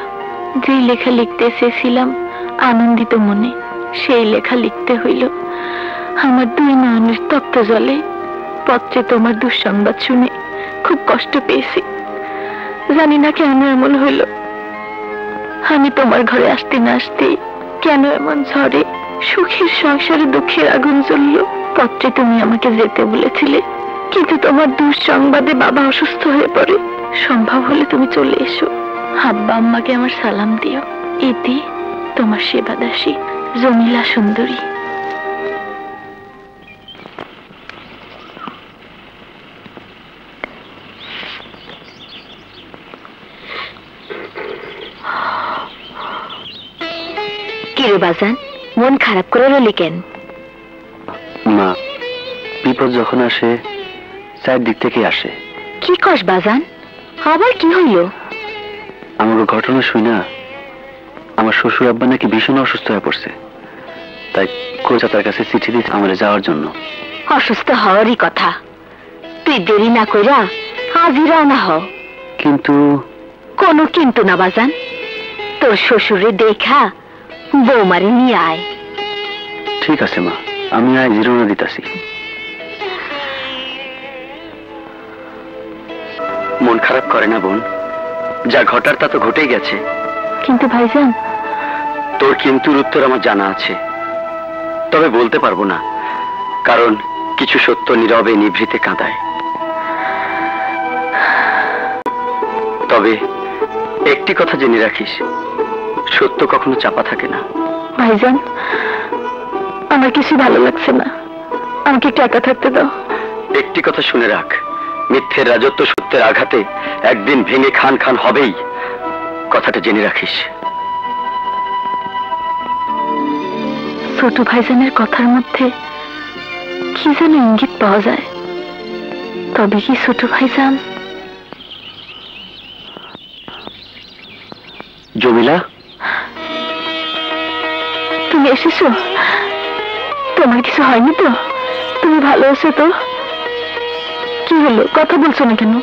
যেই লেখা লিখতে এসেছিলাম আনন্দিত মনে, সেই লেখা লিখতে হইল আমার দুই নয়নের তপ্ত জলে।
পত্রে তোমার দুঃসংবাদ শুনে খুব কষ্ট পেয়েছি। জানি না কেন এমন হইল। আমি তোমার ঘরে আসতে না আসতে কেন এমন ঝড়ে সুখের সংসারে দুঃখের আগুন জ্বলল। পত্রে তুমি আমাকে যেতে বলেছিলে, কিন্তু তোমার দুঃসংবাদে বাবা অসুস্থ হয়ে পড়ে। সম্ভব হলে তুমি চলে এসো। আব্বা আম্মাকে আমার সালাম দিও। এতে তোমার সেবাদাসী জমিলা সুন্দরী। কিরে বাজান, মন খারাপ করে রইলি কেন?
মা, বিপদ যখন আসে চারদিক থেকে আসে।
কি কস বাজান, আবার কি হইল?
আমার ঘটনা শুই না, আমার শ্বশুর আব্বা নাকি ভীষণ অসুস্থ হয়ে পড়ছে। তাই কলকাতার কাছে চিঠি দিতে আমার যাওয়ার জন্য।
অসুস্থ হওয়ারই কথা, তুই দেরি না কইরা আজই রওনা হ।
কিন্তু
কোনো কিন্তু না বাজান, তোর শ্বশুরে দেখা বৌমারে নিয়ে আয়।
ঠিক আছে মা, আমি আজ রওনা দিতাছি।
মন খারাপ করে না বোন, যা ঘটার তা তো ঘটেই গেছে।
কিন্তু ভাইজান,
তোর কিন্তুর উত্তর আমার জানা আছে, তবে বলতে পারবো না, কারণ কিছু সত্য নীরবে নিভৃতে কাঁদায়। তবে একটি কথা জেনে রাখিস, সত্য কখনো চাপা থাকে না।
ভাইজান, আমার কিছু ভালো লাগছে না, আমাকে একটু একা থাকতে দাও।
একটি কথা শুনে রাখ, মিথ্যের রাজত্ব সত্যের আঘাতে একদিন ভেঙে খান খান হবেই, কথাটা জেনে রাখিস।
ছোট ভাইজানের কথার মধ্যে কি যেন ইঙ্গিত পাওয়া যায়। তবে কি ছোট ভাইজান?
জমিলা,
তুমি এসেছো? তোমার কিছু হয়নি তো? তুমি ভালো আছো তো? কি হলো, কথা বলছো না কেন?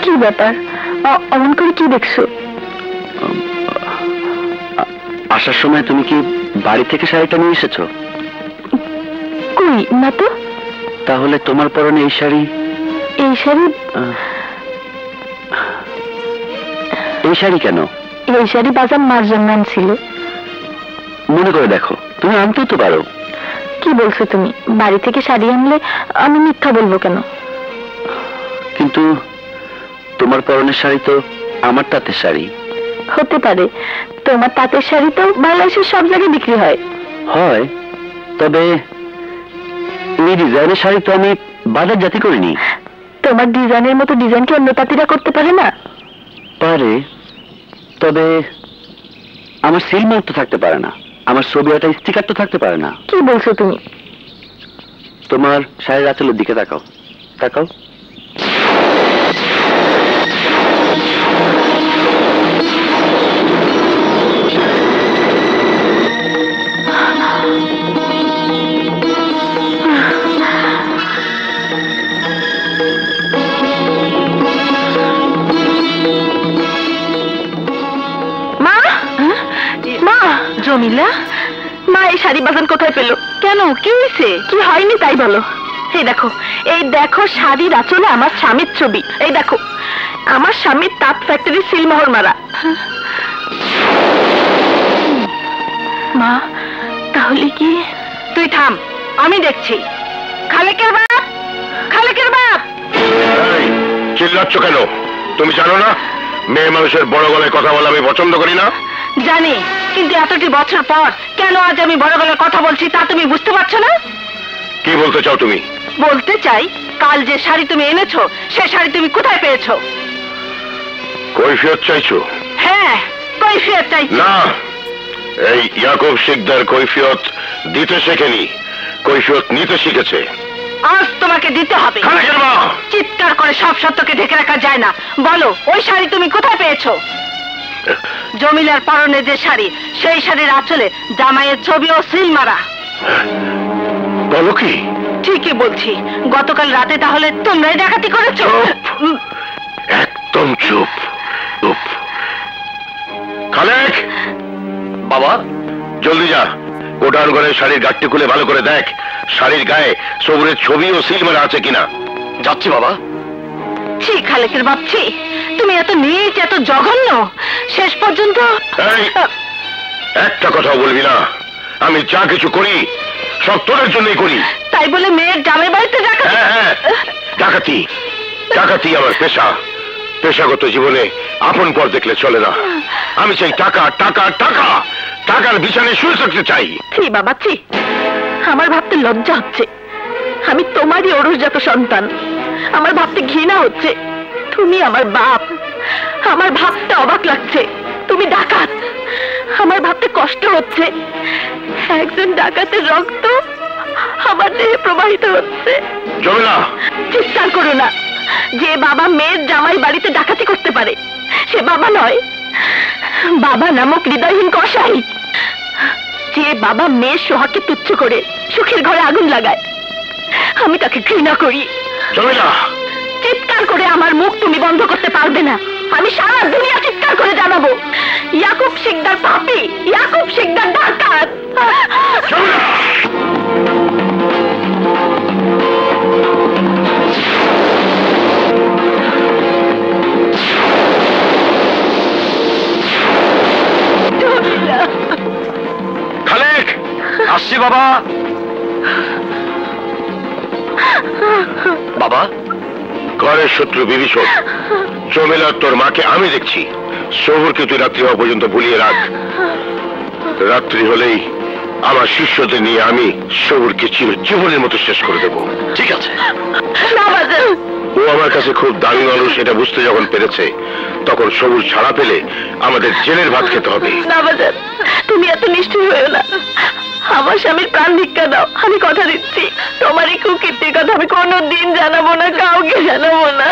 কি ব্যাপার, অমন করে কি দেখছো?
আসার সময় তুমি কি বাড়ি থেকে শাড়িটা নিয়ে এসেছো?
কই না তো।
তাহলে তোমার পরনে এই শাড়ি?
এই শাড়ি?
এই শাড়ি কেন?
এই শাড়ি বাজার মার জন্য আনছিল।
মনে করে দেখো, তুমি আনতেও তো পারো।
কি বলছো তুমি? বাড়ি থেকে শাড়ি আনলে আমি মিথ্যা বলবো কেন?
কিন্তু তোমার পরনের শাড়ি তো আমার তাঁতের শাড়ি।
হতে পারে, তোমার তাঁতের শাড়ি তো বাংলাদেশের সব জায়গায় বিক্রি হয়।
হয়, তবে এই ডিজাইনের শাড়ি তো আমি বাজার জাতি করিনি।
তোমার ডিজাইনের মতো ডিজাইন কি অন্য তাঁতিরা করতে পারে না?
পারে, তবে আমার সিল মার্ক তো থাকতে পারে না, আমার ছবি একটা স্টিকার তো থাকতে পারে না।
কি বলছো তুমি?
তোমার শাড়ির আঁচলের দিকে তাকাও, তাকাও।
জমিলা, মা এই শাড়ি বাজান কোথায় পেলো? কেন, কি হয়েছে? কি হয়নি তাই বলো। এই দেখো, এই দেখো শাড়ির আঁচলে আমার স্বামীর ছবি। এই দেখো, আমার স্বামীর তাঁত ফ্যাক্টরি সিলমোহর মারা। মা, তাহলে কি? তুই থাম, আমি দেখছি। খালেকের বাপ, খালেকের বাপ!
চিল্লাচ্ছ কেন? তুমি জানো না মেয়ে মানুষের বড় গলায় কথা বলা আমি পছন্দ করি না?
জানি, কিন্তু এতটি বছর পর কেন আজ আমি বড় গলায় কথা বলছি তা তুমি বুঝতে পারছো না?
কি বলতে চাও তুমি?
বলতে চাই, কাল যে শাড়ি তুমি এনেছো সে শাড়ি তুমি কোথায় পেয়েছো?
কৈফিয়ত চাইছো?
হ্যাঁ, কৈফিয়ত চাইছি।
না, এই ইয়াকুব শিকদার কৈফিয়ত দিতে শেখেনি, কৈফিয়ত নিতে শিখেছে।
আজ তোমাকে দিতে হবে। চিৎকার করে সব সত্যকে ঢেকে রাখা যায় না। বলো, ওই শাড়ি তুমি কোথায় পেয়েছো? জমিলার পরনে যে শাড়ি, সেই শাড়ির আঁচলে জামাইয়ের ছবি ও সিল মারা।
বলো কি?
ঠিকই বলছি। গতকাল রাতে তাহলে তোমরাই ডাকাতি করেছো?
একদম চুপ চুপ। খালেক,
বাবা
জলদি যা, গোটার ঘরে শাড়ির গাঁটটি খুলে ভালো করে দেখ শাড়ির গায়ে সবুরের ছবি ও সিল মারা আছে কিনা।
যাচ্ছি বাবা।
ছি খালেকের বাপছি, তুমি এত নীচ, এত জঘন্য, শেষ পর্যন্ত।
এই, একটা কথাও বলবি না। আমি যা কিছু করি সব তোদের জন্যই করি।
তাই বলে মেয়ের জামাই বাড়িতে ডাকাতি?
হ্যাঁ, ডাকাতি। ডাকাতি আমার পেশা। পেশাগত জীবনে আপন পর দেখলে চলে না। আমি চাই টাকা, টাকা, টাকা। টাকার বিছানায় শুয়ে থাকতে চাই।
ছি বাবা ছি, আমার ভাবতে লজ্জা হচ্ছে। আমি তোমারই অরুষজাত সন্তান। আমার ভাবতে ঘৃণা হচ্ছে। তুমি আমার বাপ। আমার ভাবতে অবাক লাগছে তুমি ডাকাত। আমার ভাবতে কষ্ট হচ্ছে একজন ডাকাতের রক্ত আমার দেহে প্রবাহিত হচ্ছে।
জমিলা,
চিৎকার করো না। যে বাবা মেয়ের জামাই বাড়িতে ডাকাতি করতে পারে সে বাবা নয়, বাবা নামক হৃদয়হীন কসাই। যে বাবা মেয়ের সোহাগকে তুচ্ছ করে সুখের ঘরে আগুন লাগায়, আমি তাকে ঘৃণা করি।
জমিলা,
চিৎকার করে আমার মুখ তুমি বন্ধ করতে পারবে না। আমি সারা দুনিয়া চিৎকার করে জানাবো, ইয়াকুব শিকদার পাপী, ইয়াকুব শিকদার ডাকাত।
খালেক,
আসছি বাবা। বাবা,
ঘরের শত্রু বিভীষণ। জমিলা, তোর মাকে আমি দেখছি। শহরকে তুই রাত্রি হওয়া পর্যন্ত ভুলিয়ে রাখ। রাত্রি হলেই আমার শিষ্যদের নিয়ে আমি শহরকে জীবনের মতো শেষ করে দেব।
ঠিক আছে।
ও আমার কাছে খুব দামি মানুষ, এটা বুঝতে যখন পেরেছে তখন সবুজ ছাড়া পেলে আমাদের জেলের ভাত খেতে হবে।
না বাজার, তুমি এত নিষ্ঠুর হয়েও না। আমার স্বামীর প্রাণ ভিক্ষা দাও। আমি কথা দিচ্ছি তোমার এই কুকীর্তির কথা আমি কোনোদিন জানাবো না, কাউকে জানাবো না।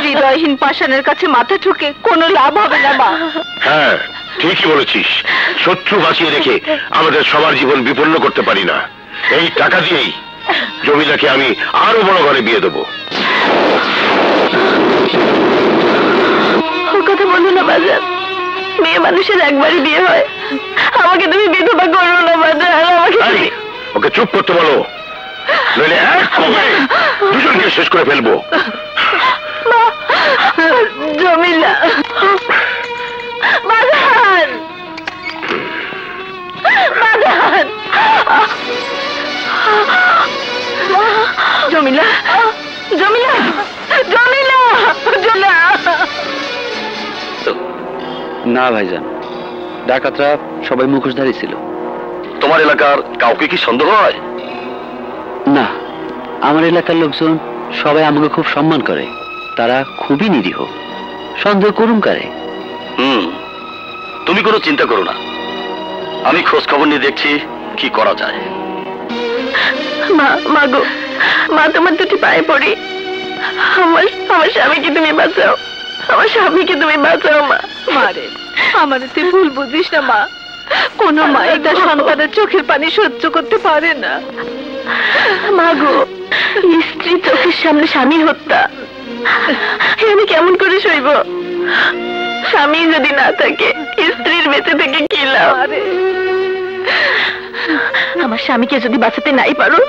হৃদয়হীন পাষাণের কাছে মাথা ঠুকে কোনো লাভ হবে না মা।
হ্যাঁ, ঠিকই বলেছিস। শত্রু বাঁচিয়ে রেখে আমাদের সবার জীবন বিপন্ন করতে পারি না। এই টাকা দিয়েই জমিলাকে আমি আরো বড় ঘরে বিয়ে দেবো।
ও কথা বলো না বাজার, মেয়ে মানুষের একবারই বিয়ে হয়। আমাকে তুমি বিধবা করো না বাজার। আমাকে
ওকে চুপ করতে বলো, নইলে এক কোপে দুজনকে শেষ করে ফেলবো।
জমিলা, বাজার, বাজার, জমিলা, জমিলা, জমিলা, জমিলা।
না ভাইজান, ডাকাতরা সবাই মুখোশধারী ছিল।
তোমার এলাকার কাউকে কি সন্দেহ হয়?
না, আমার এলাকার লোকজন সবাই আমাকে খুব সম্মান করে। তারা খুবই নিরীহ। সন্দেহ করুন কারে?
তুমি কোনো চিন্তা করো না, আমি খোঁজ খবর নিয়ে দেখছি কি করা যায়।
মা, মা গো, মা তোমার দুটি পায়ে পড়ি। আমার স্বামীকে তুমি বাঁচাও, আমার স্বামীকে তুমি বাঁচাও মা। মারে, আমার তুই ভুল বুঝিস না মা। কোন মাই তার সন্তানের চোখের পানি সহ্য করতে পারে না। মা গো, স্ত্রী চোখের সামনে স্বামী হত্যা আমি কেমন করে সইব? স্বামী যদি না থাকে স্ত্রীর বেঁচে থেকে কি লাভ? আমার স্বামীকে যদি বাঁচাতে নাই পারো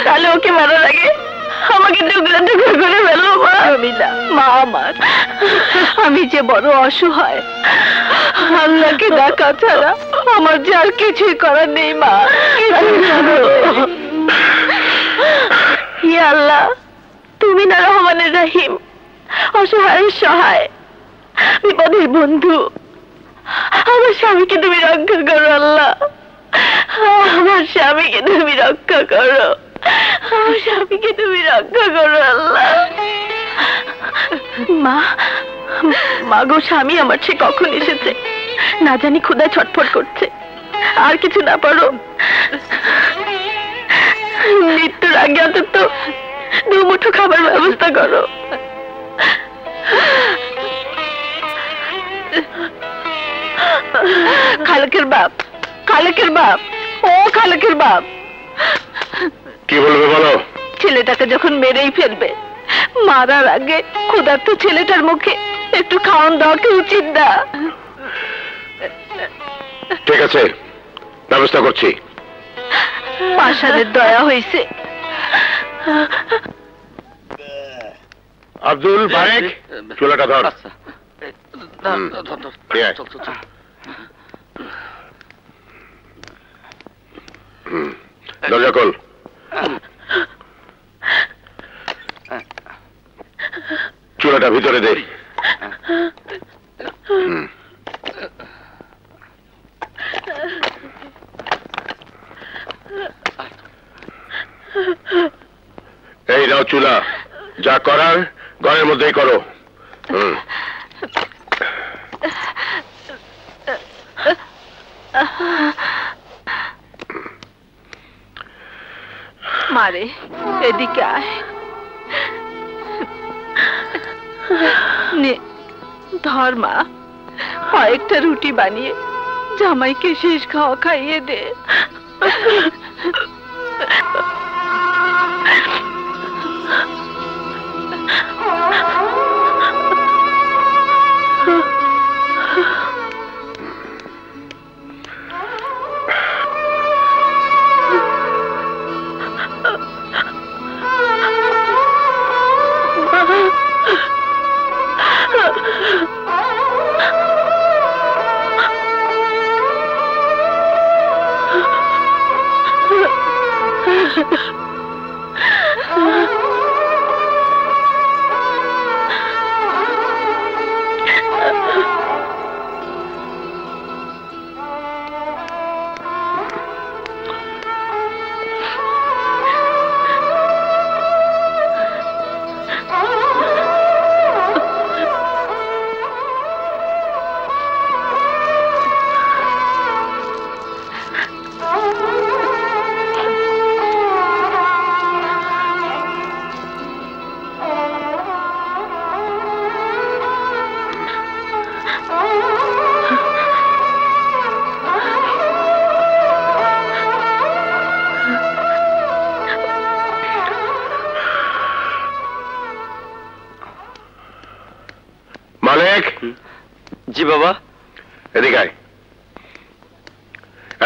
তাহলে ওকে মারার আগে আমাকে টুকরা টুকরা করে ফেলো মা। মা আমার, আমি যে বড় অসহায়, আল্লাহকে ডাকা ছাড়া আমার যে আর কিছুই করার নেই মা। ইয়া আল্লাহ, তুমি না রহমানের রহিম, অসহায়ের সহায়, বিপদের বন্ধু। আমার স্বামীকে তুমি রক্ষা করো আল্লাহ, আমার স্বামীকে তুমি রক্ষা করো, আমার স্বামীকে তুমি রক্ষা করো আল্লাহ। মা, মা গো, স্বামী আমার সে কখন এসেছে না জানি, ক্ষুধায় ছটফট করছে। আর কিছু না পারো মৃত্যুর আগে অন্তত দু মুঠো খাবার ব্যবস্থা করো। খালেকের বাপ, খালেকের বাপ, ও খালেকের বাপ,
কি বলবে বলো?
ছেলেটাকে যখন মেরেই ফেলবে, মারার আগে ক্ষুধার্ত ছেলেটার মুখে একটু খাওয়ান দেওয়া কি উচিত না?
ঠিক আছে, ব্যবস্থা করছি।
পাষাণের দয়া হয়েছে।
আব্দুল বারেক, চুলাটা ধর। দরজা খোল। চুলাটা ভিতরে দে। এই নাও চুলা, যা করার ঘরের মধ্যেই করো।
মারে, এদিকে আয়। নে ধর মা, কয়েকটা রুটি বানিয়ে জামাইকে শেষ খাওয়া খাইয়ে দে।
মালিক।
জি বাবা।
এদিকে আয়।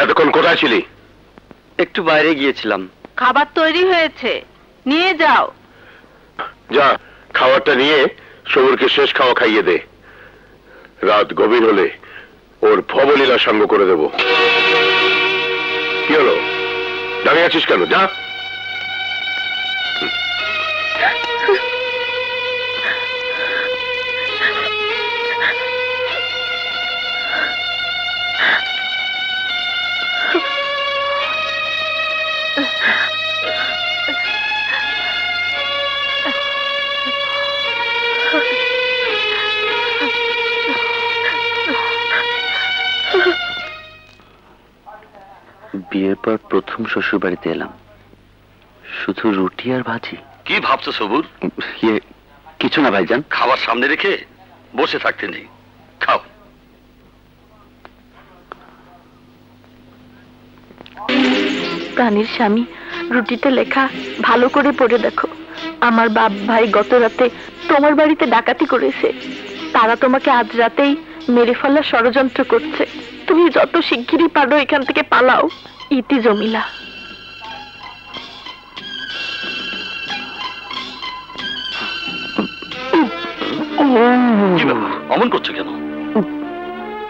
এতক্ষণ কোথায় ছিলি?
একটু বাইরে গিয়েছিলাম।
খাবার তৈরি হয়েছে, নিয়ে যাও।
যা, খাবারটা নিয়ে সবুরকে শেষ খাওয়া খাইয়ে দে। রাত গভীর হলে ওর ভবলীলা সঙ্গ করে দেব। কি হলো, দাঁড়িয়ে আছিস কেন? যা।
বিয়ের পর প্রথম শ্বশুর বাড়িতে এলাম, শুধু রুটি আর ভাজি।
কি ভাবছো সবুর?
কিছু না ভাইজান।
খাবার সামনে রেখে বসে থাকতে নেই, খাও।
প্রাণীর স্বামী, রুটিতে লেখা ভালো করে পড়ে দেখো। আমার বাপ ভাই গত রাতে তোমার বাড়িতে ডাকাতি করেছে। তারা তোমাকে আজ রাতেই মেরে ফেলার ষড়যন্ত্র করছে। তুমি যত শিগগিরই পারো এখান থেকে পালাও। ইতি জমিলা।
কি ব্যাপার, অমন করছো কেন?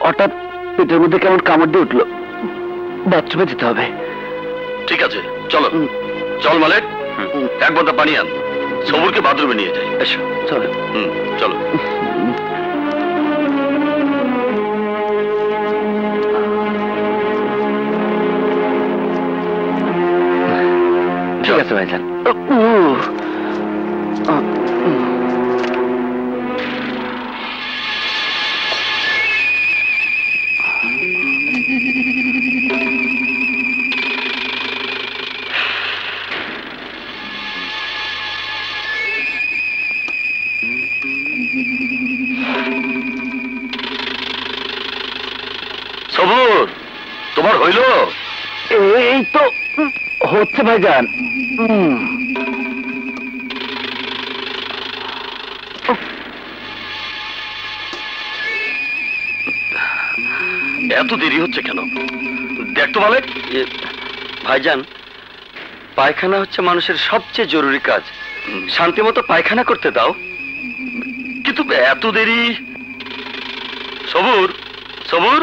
হঠাৎ পেটের মধ্যে কেমন কামড় দিয়ে উঠলো, বাথরুমে যেতে হবে।
ঠিক আছে, চলো। চল মালিক, এক বোতল পানি আন, সবুরকে বাথরুমে নিয়ে যাই। এসো।
চলো।
চলো।
ঠিক আছে ভাইজান।
সবুর, তোমার হইল?
এই তো হচ্ছে ভাইজান।
এত দেরি হচ্ছে কেন? দেখ তো ভালো। ভাইজান, পায়খানা হচ্ছে মানুষের সবচেয়ে জরুরি কাজ। শান্তি মতো পায়খানা করতে দাও। কিন্তু এত দেরি। সবুর, সবুর,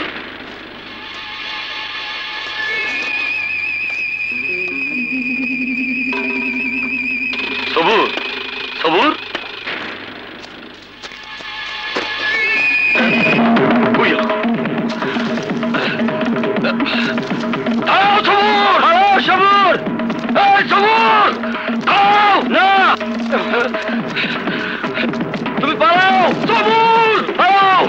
সবুর, সবুর। সবুর, সবুর, না, তুমি পালাও। সবুর, পালাও।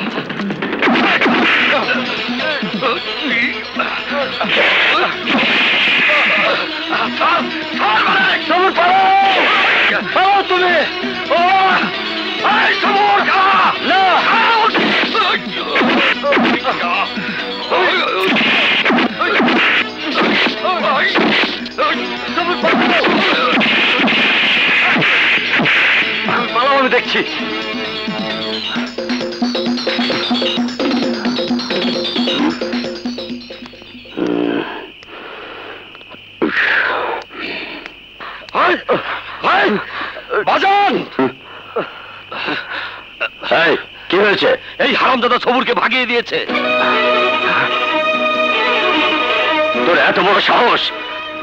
সবুর, পালাও, পালাও তুমি। ও সবুর, না, পালাও, আমি দেখছি। বাজান, কি হয়েছে? এই হারামজাদা সবুরকে ভাগিয়ে দিয়েছে। তোর এত বড় সাহস,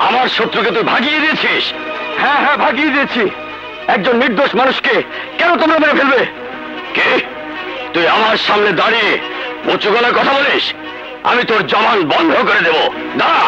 আমার শত্রুকে তুই ভাগিয়ে দিয়েছিস? হ্যাঁ হ্যাঁ, ভাগিয়ে দিয়েছি। একজন নির্দোষ মানুষকে কেন তোমরা মেরে ফেলবে? কে তুই আমার সামনে দাঁড়িয়ে উঁচু গলায় কথা বলিস? আমি তোর জবান বন্ধ করে দেব। দাঁড়া।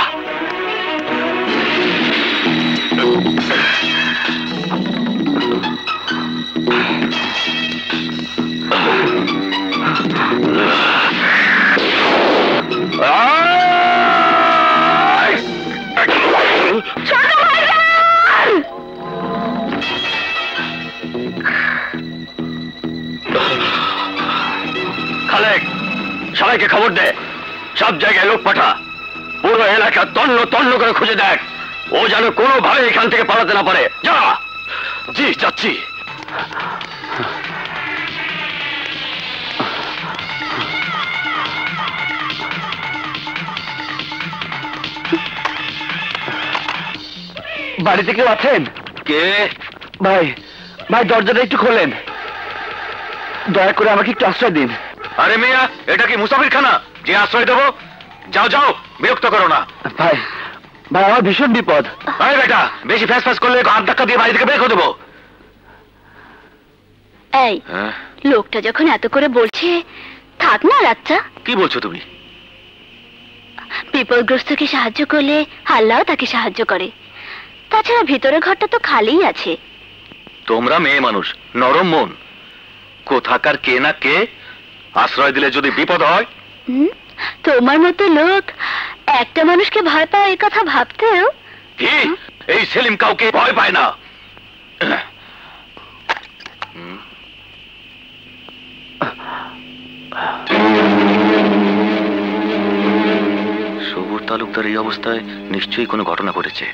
খালেক, সবাইকে খবর দে, সব জায়গায় লোক পাঠা, পুরো এলাকা তন্ন তন্ন করে খুঁজে দেখ, ও যেন কোনোভাবে এখান থেকে পালাতে না পারে। যা। জি, যাচ্ছি।
বাড়িতে কেউ আছেন?
কে?
ভাই, ভাই দরজাটা একটু খোলেন, দয়া করে আমাকে একটু আশ্রয় দিন।
আরে মিয়া, এটা কি মুসাফিরখানা যে আশ্রয় দেবো? যাও যাও, বিরক্ত করো না।
ভাই, ভাই আমার ভীষণ বিপদ।
আরে বেটা, বেশি ফ্যাস ফ্যাস করলে হাত ধাক্কা দিয়ে বাড়ি থেকে বের করে দেবো।
এই লোকটা যখন এত করে বলছে, থাক না রাতটা।
কি বলছো তুমি?
বিপদগ্রস্তকে সাহায্য করলে আল্লাহও তাকে সাহায্য করে। তাছাড়া ভিতরের ঘরটা তো খালিই আছে।
তোমরা মেয়ে মানুষ, নরম মন, কোথাকার কে না কে আশ্রয় দিলে যদি বিপদ হয়।
তোমার মতো লোক একটা মানুষকে ভয় পায়, এই কথা ভাবতেও।
কি এই সেলিম কাউকে ভয় পায় না? সবুর তালুকদার এই অবস্থায় নিশ্চয়ই কোনো ঘটনা ঘটেছে।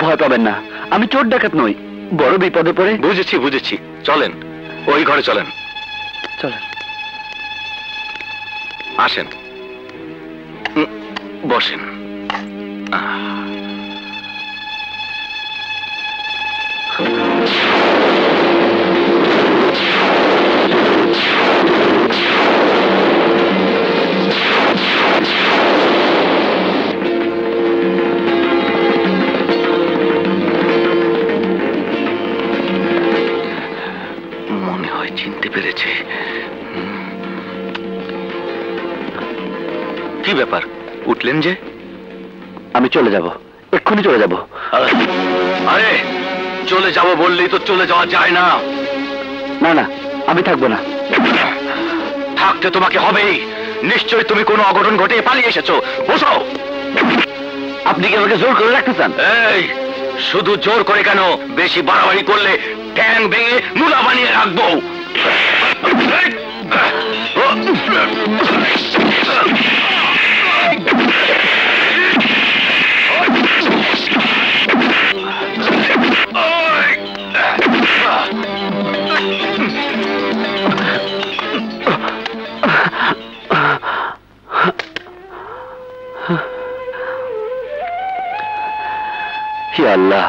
ভয় পাবেন না, আমি চোর ডাকাত নই, বড় বিপদে পড়ে।
বুঝেছি বুঝেছি, চলেন ওই ঘরে চলেন।
চলেন।
আসেন, বসেন। মনে হয় চিনতে পেরেছে। কি ব্যাপার, উঠলেন যে?
আমি চলে যাব, এক্ষুনি চলে যাব।
আরে চলে যাব বললেই তো চলে যাওয়া যায় না।
না না, আমি থাকবো না।
থাকতে তোমাকে হবেই। নিশ্চয়ই তুমি কোনো অঘটন ঘটিয়ে পালিয়ে এসেছো। বসো।
আপনি কি আমাকে জোর করে রাখতে চান?
এই শুধু জোর করে কেন, বেশি বাড়াবাড়ি করলে ট্যাং ভেঙে মুলা বানিয়ে রাখবো।
হে আল্লাহ,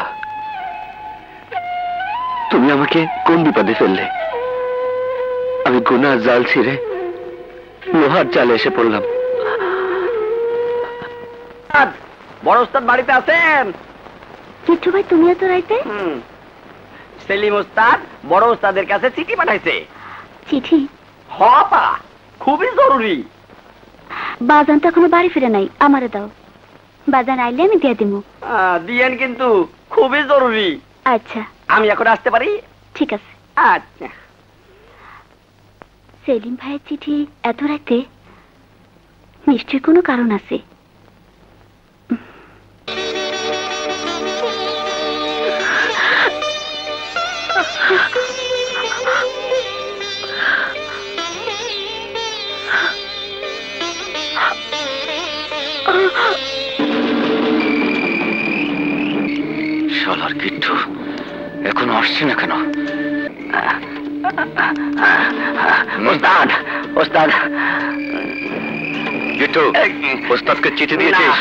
তুমি আমাকে কোন বিপদে ফেললে? আমি গুনার জাল ছিঁড়ে লোহার জালে এসে পড়লাম।
বড় ওস্তাদ বাড়িতে আছেন?
কিট্টু ভাই, তুমিও তো রাইতে?
সেলিম ওস্তাদ বড় ওস্তাদের কাছে চিঠি পাঠাইছে।
চিঠি?
হপা, খুবই জরুরি।
বাজান তো এখনো বাড়ি ফিরে নাই, আমারে দাও। বাজান আইলে আমি দিয়ে দিব।
দিয়েন, কিন্তু খুবই জরুরি।
আচ্ছা,
আমি এখন আসতে পারি?
ঠিক আছে।
আচ্ছা।
সেলিম ভাইয়ের চিঠি এত রাতে, নিশ্চয়ই কোনো কারণ আছে।
শালার কিট্টু এখনো আসছে না কেন?
ওস্তাদ, ওস্তাদ।
কিট্টু, ওস্তাদকে চিঠি দিয়েছিস?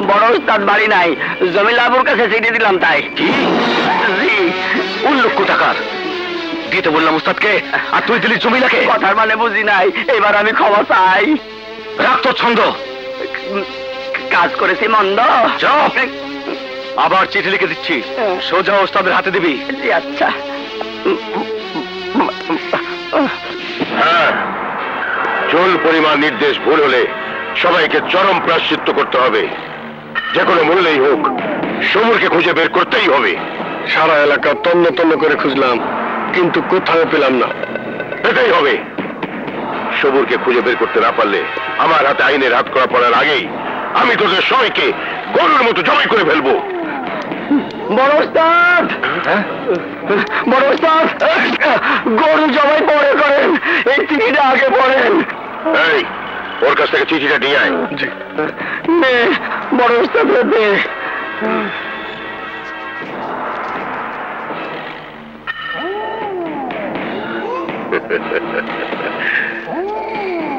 বড় ওস্তাদ বাড়ি নাই, জমিলাবুর কাছে চিঠি দিলাম তাই।
কি? লক্ষ টাকার দিতে বললাম ওস্তাদকে, আর তুই দিলি জমিলাকে?
কথার মানে বুঝি নাই, এবার আমি ক্ষমা চাই।
রাখ তোর ছন্দ।
কাজ করেছি মন্দ।
চুপ! আবার চিঠি লিখে দিচ্ছি, সোজা ওস্তাদের হাতে দিবি।
জি আচ্ছা।
হ্যাঁ, চুল পরিমাণ নির্দেশ ভুল হলে সবাইকে চরম প্রায়শ্চিত্ত করতে হবে। যে কোনো মূল্যেই হোক সমুরকে খুঁজে বের করতেই হবে। সারা এলাকা তন্ন তন্ন করে খুঁজলাম, কিন্তু কোথাও পেলাম না। এটাই হবে। সমুরকে খুঁজে বের করতে না পারলে আমার হাতে আইনের হাত করা পড়ার আগেই আমি তোদের সবাইকে গরুর মতো জবাই করে ফেলবো।
বড় ওস্তাদ, বড় ওস্তাদ, গরু জবাই পরে করেন, এই চিঠিটা আগে পড়েন।
এই, ওর কাছ থেকে চিঠিটা নিয়ে আয়।
নে, বড় ওস্তাদ দে।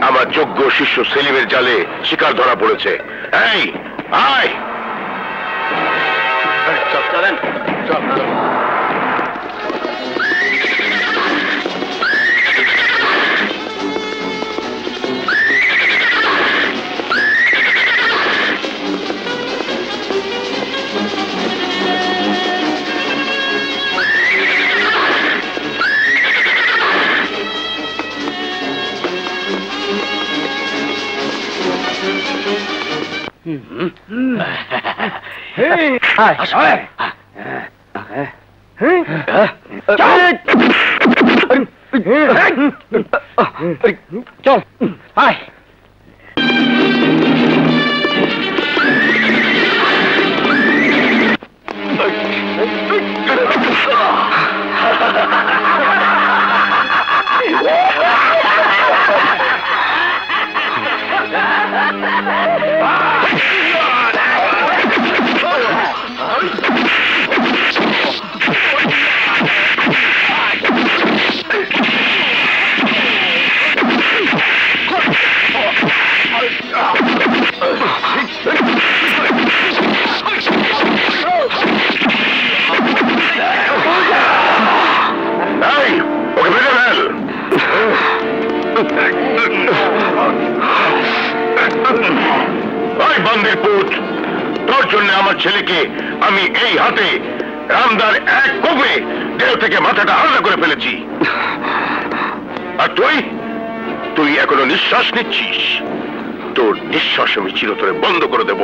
আমার যোগ্য শিষ্য সেলিমের জালে শিকার ধরা পড়েছে। এই, আয়।
চলেন। চল, আয়।
তোর জন্য আমার ছেলেকে আমি এই হাতে রামদার এক কোপে দেহ থেকে মাথাটা আলাদা করে ফেলেছি। আর তুই এখনো নিঃশ্বাস নিচ্ছিস। তোর নিঃশ্বাস আমি চিরতরে বন্ধ করে দেব।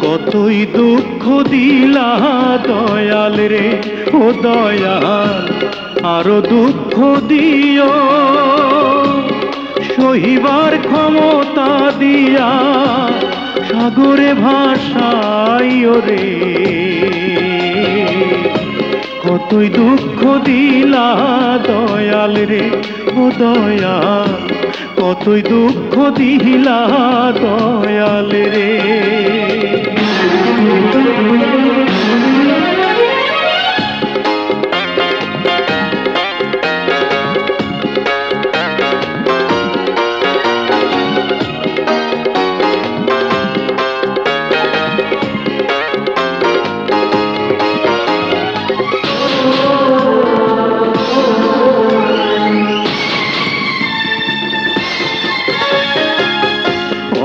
কতই দুঃখ দিলা দয়াল রে, ও দয়াল আরো দুঃখ দিও।
সহিবার ক্ষমতা দিয়া সাগরে ভাসাই ওরে কতই দুঃখ দিলা দয়াল রে ও দয়াল কতই দুঃখ দিলা দয়াল রে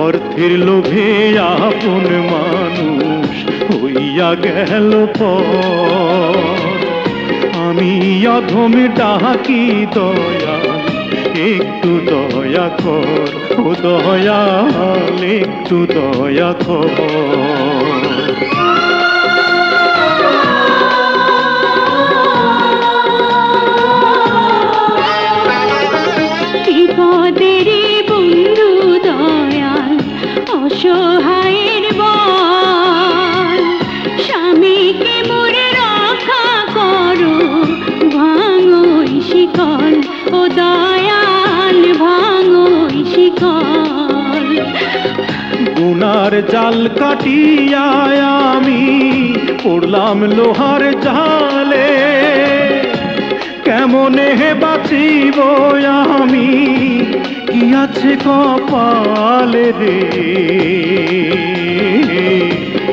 অর্থের লোভে আপন মানুষ হইয়া গেল পর আমি অধমে ডাকি দয়াল একটু দয়া কর ও দয়াল একটু দয়া কর
অসহায়ের বল স্বামীকে মোরে রক্ষা করো ভাঙো শিকল ও দয়াল ভাঙো শিকল
গুনার জাল কাটিয়া আমি পড়লাম লোহার জালে কেমনে বাঁচিব আমি কি আছে কপালে রে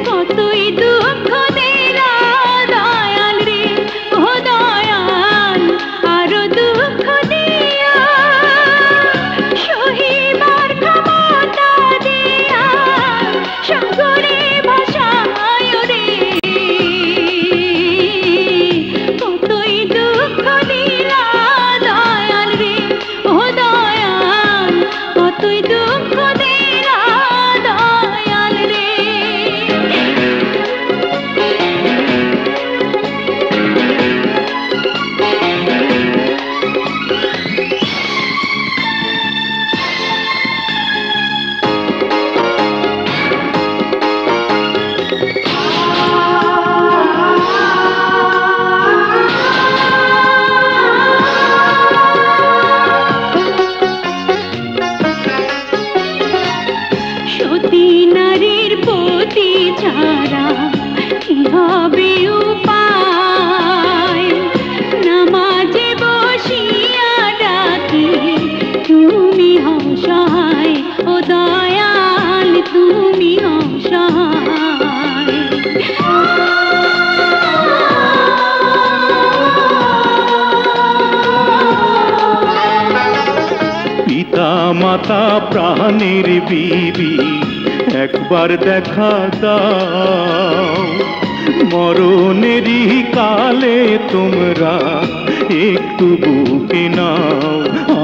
কতই দুঃখ দিলা দয়াল রে ও দয়াল আরো দুঃখ দিয়া সহিবার ক্ষমতা দিয়া সাগরে ভাসায় রে কতই দুঃখ দিলা দয়াল রে ও দয়াল কতই দুঃখ দিলা দয়াল রে সতী নারীর পতি ছাড়া কি হবে উপায় নামাজে বসিয়া ডাকি তুমি হও সহায় ও দয়াল তুমি হও সহায়
পিতা মাতা প্রাণের বিবি একবার দেখা দাও মরণেরই কালে তোমরা একটু বুকে নাও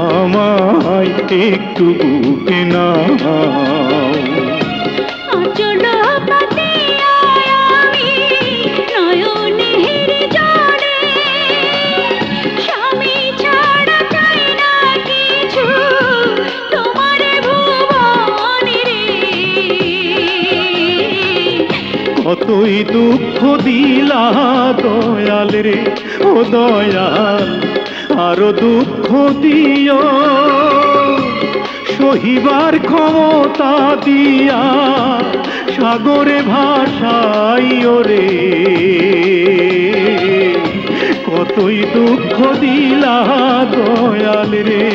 আমায় একটু বুকে নাও
আচল পাতিয়া আমি নয়নের জলে স্বামী ছাড়া চাই না কিছু তোমার ভুবনে রে
কতই দুঃখ দিলা দয়াল রে ও দয়াল আরো দুঃখ দিও সহিবার ক্ষমতা দিয়া সাগরে ভাসাইও রে কতই দুঃখ দিলা দয়াল রে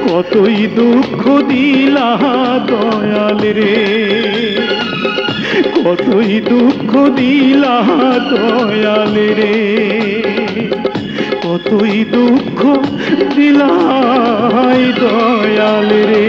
কতই দুঃখ দিলা দয়াল রে কতই দুঃখ দিলা দয়াল রে কতই দুঃখ দিলাই দয়াল রে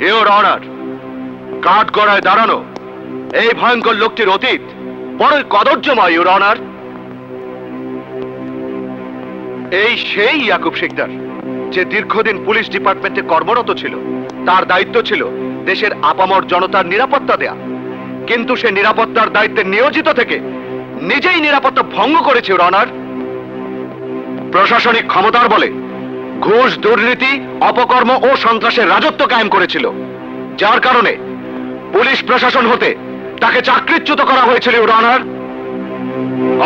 ইওর অনার, কাঠগড়ায় দাঁড়ানো এই ভয়ঙ্কর লোকটির অতীত বড়ই কদর্যময়। ইওর অনার, এই সেই ইয়াকুব শিকদার যে দীর্ঘদিন পুলিশ ডিপার্টমেন্টে কর্মরত ছিল। তার দায়িত্ব ছিল দেশের আপামর জনতার নিরাপত্তা দেয়া, কিন্তু সে নিরাপত্তার দায়িত্বে নিয়োজিত থেকে নিজেই নিরাপত্তা ভঙ্গ করেছে। ইওর অনার, প্রশাসনিক ক্ষমতার বলে ঘুষ, দুর্নীতি, অপকর্ম ও সন্ত্রাসের রাজত্ব কায়েম করেছিল, যার কারণে পুলিশ প্রশাসন হতে তাকে চাকরিচ্যুত করা হয়েছিল। Your honour.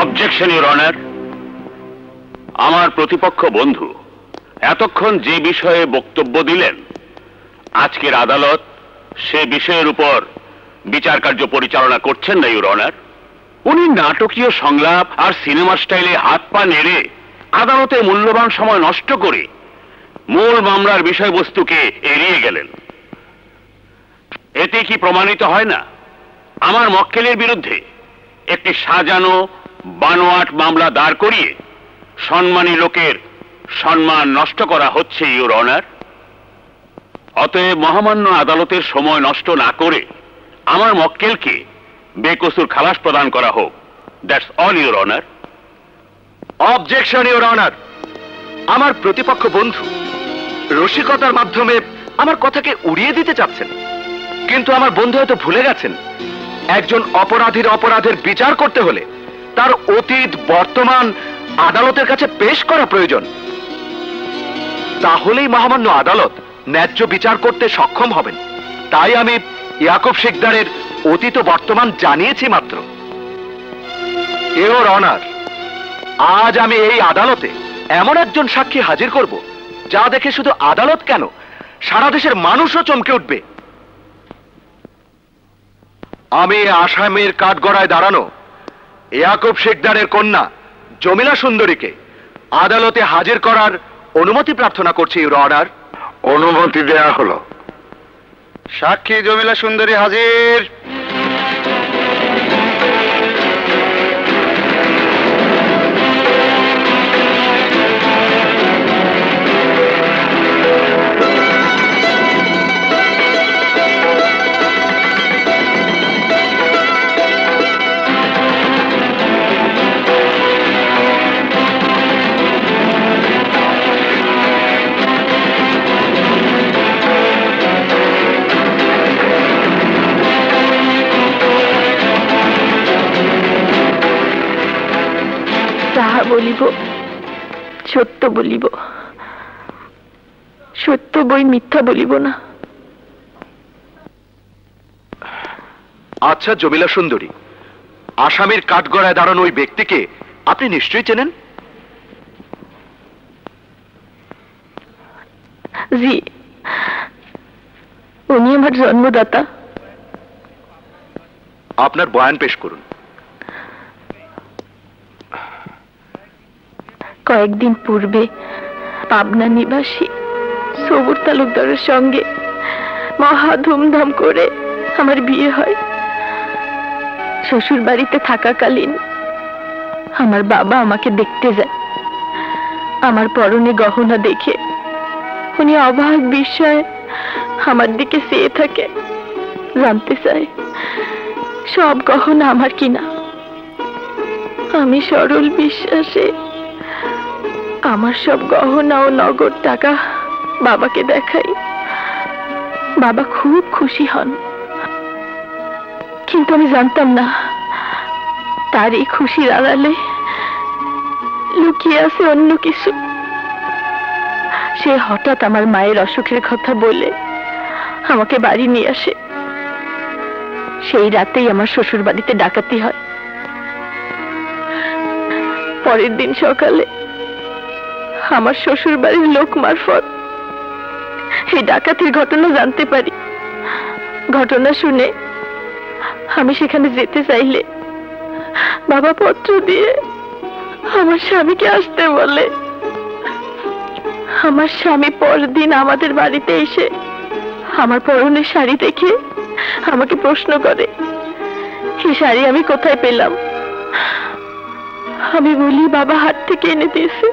Objection your honour. আমার প্রতিপক্ষ বন্ধু এতক্ষণ যে বিষয়ে বক্তব্য দিলেন, আজকের আদালত সে বিষয়ের উপর বিচার কার্য পরিচালনা করছেন না। ইওর অনার, উনি নাটকীয় সংলাপ আর সিনেমার স্টাইলে হাত পা নেড়ে আদালতে মূল্যবান সময় নষ্ট করে মূল মামলার বিষয়বস্তুকে এড়িয়ে গেলেন। এতে কি প্রমাণিত হয় না আমার মক্কেলের বিরুদ্ধে একটি সাজানো বানোয়াট মামলা দাঁড় করিয়ে সম্মানী লোকের সম্মান নষ্ট করা হচ্ছে। ইওর অনার, অতএব মহামান্য আদালতের সময় নষ্ট না করে আমার মক্কেলকে বেকসুর খালাস প্রদান করা হোক। That's all your honour.
Objection your honour. আমার প্রতিপক্ষ বন্ধু রসিকতার মাধ্যমে আমার কথাকে উড়িয়ে দিতে চাচ্ছেন, কিন্তু আমার বন্ধু হয়তো ভুলে গেছেন একজন অপরাধের বিচার করতে হলে তার অতীত বর্তমান আদালতের কাছে পেশ করা প্রয়োজন। তাহলেই মহামান্য আদালত ন্যায্য বিচার করতে সক্ষম হবেন। তাই আমি ইয়াকুব শিকদারের অতীত বর্তমান জানিয়েছি মাত্র। ইওর অনার, আজ আমি এই আদালতে এমন একজন সাক্ষী হাজির করব যা দেখে শুধু আদালত কেন, সারা দেশের মানুষও চমকে উঠবে। আমি আসামের কাঠগড়ায় দাঁড়ানো ইয়াকুব শিকদারের কন্যা জমিলা সুন্দরীকে আদালতে হাজির করার অনুমতি প্রার্থনা করছি। Your honour.
অনুমতি দেয়া হলো।
সাক্ষী জমিলা সুন্দরী হাজির।
যাহা বলিব সত্য বলিব, সত্য বই মিথ্যা বলিব না।
আচ্ছা জমিলা সুন্দরী, আসামের কাঠগড়ায় দাঁড়ানো ওই ব্যক্তিকে আপনি নিশ্চয়ই চেনেন?
জি, উনি আমার জন্মদাতা।
আপনার বয়ান পেশ করুন।
কয়েকদিন পূর্বে পাবনা নিবাসী সবুর তালুকদারের সঙ্গে মহা ধুমধাম করে আমার বিয়ে হয়। শ্বশুর বাড়িতে থাকাকালীন আমার বাবা আমাকে দেখতে যায়। আমার পরনে গহনা দেখে উনি অবাক বিস্ময়ে আমার দিকে চেয়ে থাকে, জানতে চায় সব গহনা আমার কিনা। আমি সরল বিশ্বাসে আমার সব গহনা ও নগদ টাকা বাবাকে দেখাই। বাবা খুব খুশি হন, কিন্তু আমি জানতাম না তার এই খুশির আড়ালে লুকিয়ে আছে অন্য কিছু। সে হঠাৎ আমার মায়ের অসুখের কথা বলে আমাকে বাড়ি নিয়ে আসে। সেই রাতেই আমার শ্বশুর বাড়িতে ডাকাতি হয়। পরের দিন সকালে আমার শ্বশুর বাড়ির লোক মারফত এই ডাকাতির ঘটনা জানতে পারি। ঘটনা শুনে আমি সেখানে যেতে চাইলে বাবা পত্র দিয়ে আমার স্বামীকে আসতে বলে। আমার স্বামী পরদিন আমাদের বাড়িতে এসে আমার পরনের শাড়ি দেখে আমাকে প্রশ্ন করে এই শাড়ি আমি কোথায় পেলাম। আমি বলি বাবা হাট থেকে এনে দিয়েছে।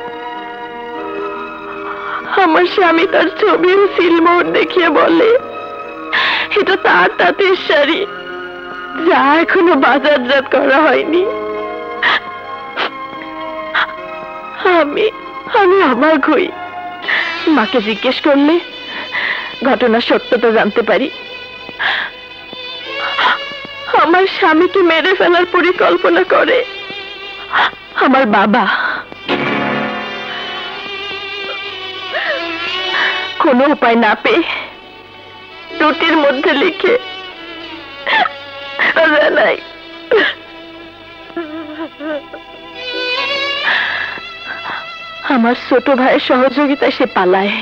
আমার স্বামী তার ছবি ও সিলমোহর দেখিয়ে বলে এটা তার তাঁতের শাড়ি, যা এখনো বাজারজাত করা হয়নি। আমি অবাক হই। মাকে জিজ্ঞেস করলে ঘটনার সত্যতা জানতে পারি। আমার স্বামীকে মেরে ফেলার পরিকল্পনা করে আমার বাবা। কোনো উপায় না পেয়ে দুটির মধ্যে লিখে জানাই আমার ছোট ভাইয়ের সহযোগিতায় সে পালায়।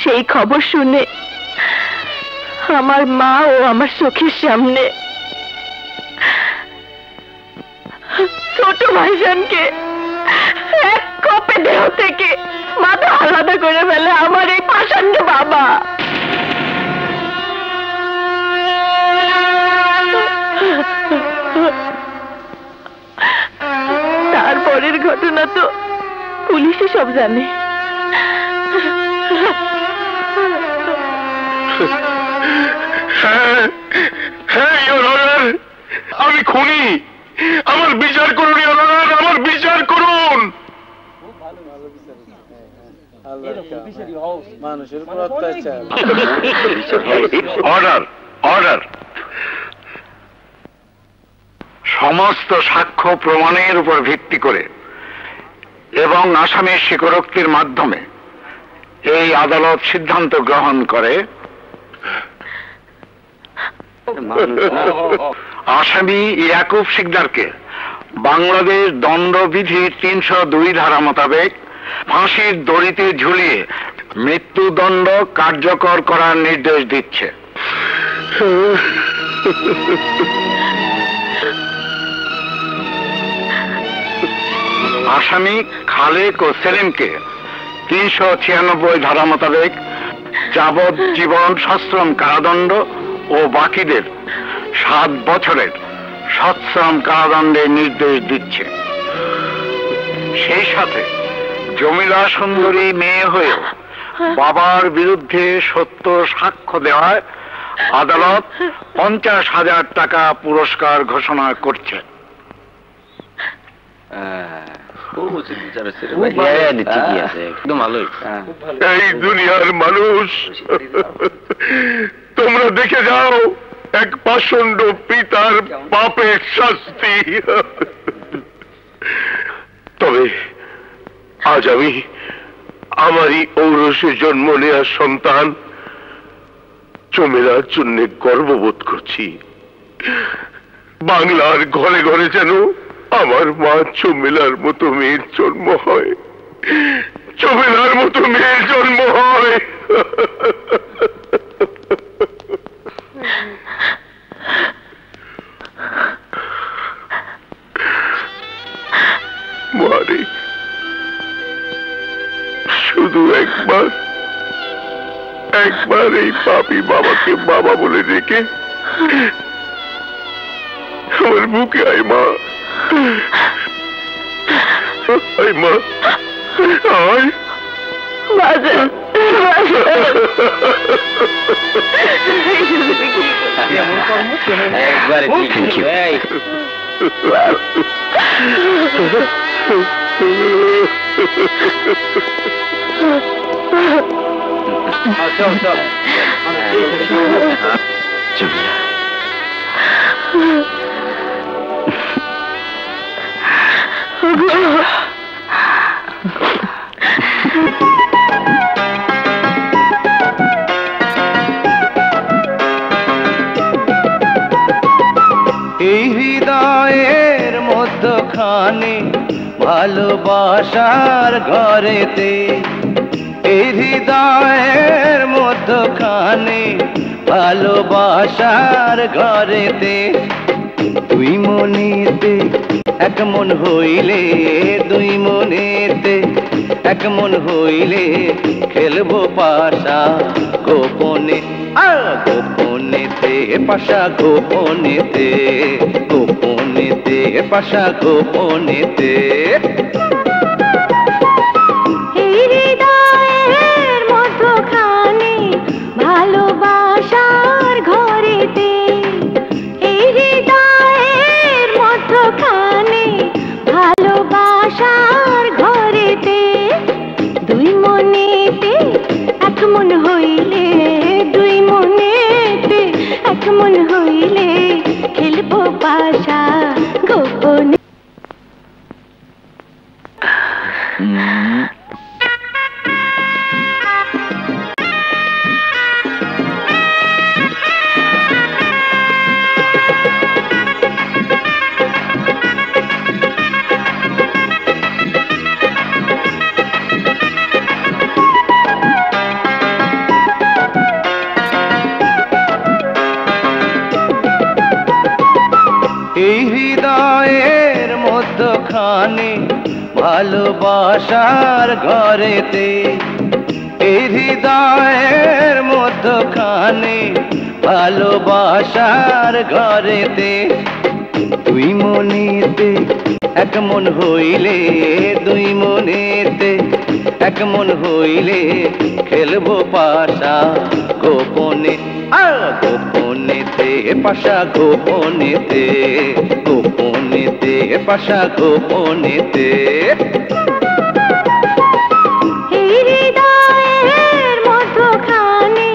সেই খবর শুনে আমার মা ও আমার চোখের সামনে ছোট ভাইজানকে এক কপে দেহ থেকে মাথা আলাদা করে ফেলে আমার এই পাষাণ্ড বাবা। তারপরের ঘটনা তো পুলিশে সব জানে।
আমি খুনি, আমার বিচার করুন, আমার বিচার করুন। Order, order. সমস্ত সাক্ষ্য প্রমাণের উপর ভিত্তি করে এবং আসামির স্বীকারোক্তির মাধ্যমে এই আদালত সিদ্ধান্ত গ্রহণ করে আসামি ইয়াকুব শিকদারকে বাংলাদেশ দণ্ডবিধির 302 ধারা মোতাবেক ফাঁসির দড়িতে ঝুলিয়ে মৃত্যুদণ্ড কার্যকর করার নির্দেশ দিচ্ছে। আসামি খালেক ও সেলিমকে 396 ধারা মোতাবেক যাবজ্জীবন সশ্রম কারাদণ্ড ও বাকিদের 7 বছরের সশ্রম কারাদণ্ডের নির্দেশ দিচ্ছে। সেই সাথে জমিলা সুন্দরী মেয়ে হয়েও বাবার বিরুদ্ধে সত্য সাক্ষ্য দেওয়ায় আদালত 50,000 টাকা পুরস্কার ঘোষণা করছে। এই দুনিয়ার মানুষ, তোমরা দেখে যাও এক পাষণ্ড পিতার পাপের শাস্তি। তবে আজ আমি আমারই ঔরসে জন্ম নেওয়ার সন্তান চমেলার জন্য গর্ববোধ করছি। বাংলার ঘরে ঘরে যেন আমার মা চমেলার মতো মেয়ের জন্ম হয়, চমেলার মতো মেয়ের জন্ম হয়। মারে শুধু একবার এই পাপী বাবাকে বাবা বলে ডেকে আমার বুকে আয় মা, আয় মা, আয়।
একবারে থ্যাংক ইউ। চল চল
এই হৃদয়ের মধ্যখানে ভালোবাসার ঘরেতে, এই হৃদয়ের মধ্যখানে ভালোবাসার ঘরেতে, দুই মনেতে এক মন হইলে, দুই মনেতে এক মন হইলে খেলবো পাশা গোপনে, গোপনে গোপনেতে পাশা গোপনেতে গোপনেতে পাশা গোপনেতে
হৃদয়ের মধ্যখানে ভালোবাসার ঘরেতে হৃদয়ের মধ্যখানে ভালোবাসার ঘরেতে দুই মনেতে এক মন হইলে দুই মনেতে এক মন হইলে খেলবো পাশা গোপনে
হৃদয়ের মধ্যখানে ভালোবাসার ঘরেতে এই হৃদয়ের মধ্যখানে ভালোবাসার ঘরেতে দুই মনেতে এক মন হইলে দুই মনেতে এক মন হইলে খেলবো পাশা গোপনে গোপনেতে পাশা গোপনেতে গোপনেতে পাশা গোপনেতে
হৃদয়ের মধ্যখানে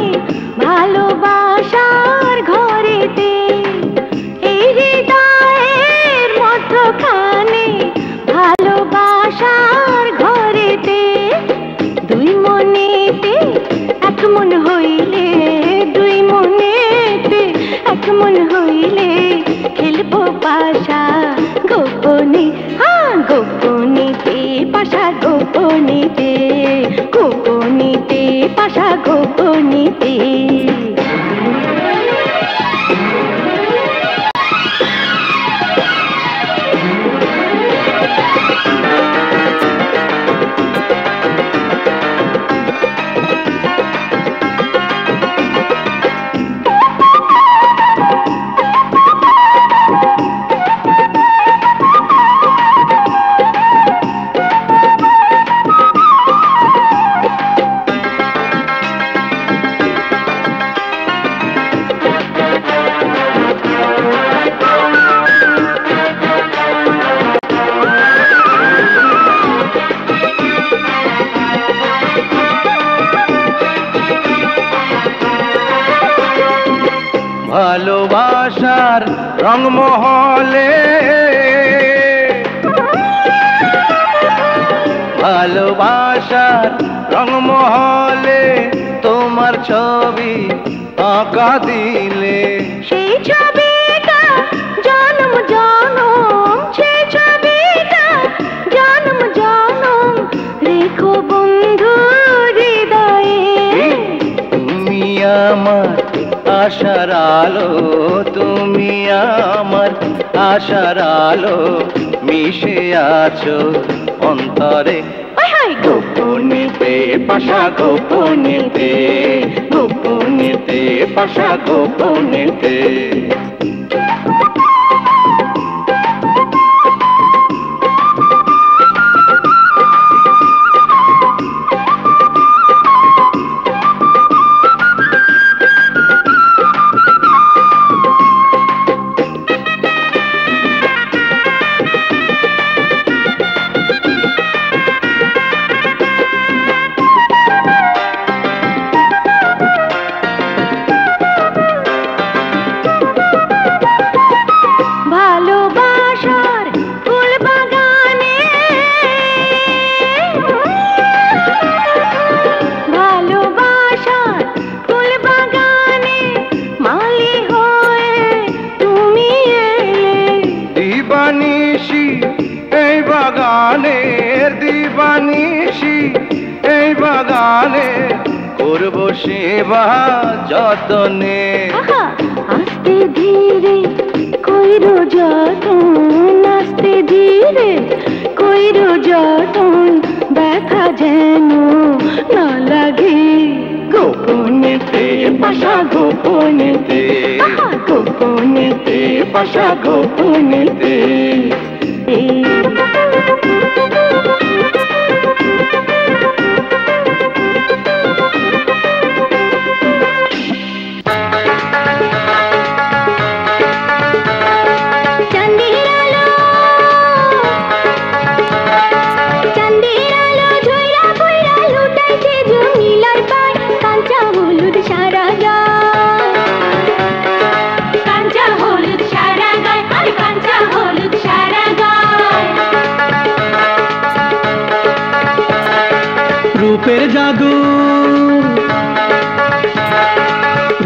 ভালোবাসার ঘরেতে হৃদয়ের মধ্যখানে ভালোবাসার ঘরেতে দুই মনেতে এক মন হইলে দুই মনেতে এক মন হইলে খেলবো পাশা গোপনে গোপনেতে পাশা গোপনেতে গোপনেতে পাশা গোপনেতে
ভালোবাসার রংমহলে ভালোবাসার রংমহলে তোমার ছবি আঁকা দিলে
সেই ছবিটা জন্ম জনম সেই ছবিটা জন্ম জনম রেখো বন্ধু হৃদয়ে
তুমি আমার আশার আলো তুমি আমার আশার আলো মিশে আছো অন্তরে গোপনেতে পাশা গোপনেতে গোপনেতে পাশা গোপনেতে করব সেবা যতনে
আস্তে ধীরে কইরো যতন আস্তে ধীরে কইরো যতন ব্যথা যেন না লাগে
গোপনেতে পাশা গোপনেতে
গোপনেতে পাশা গোপনেতে
রূপের জাদু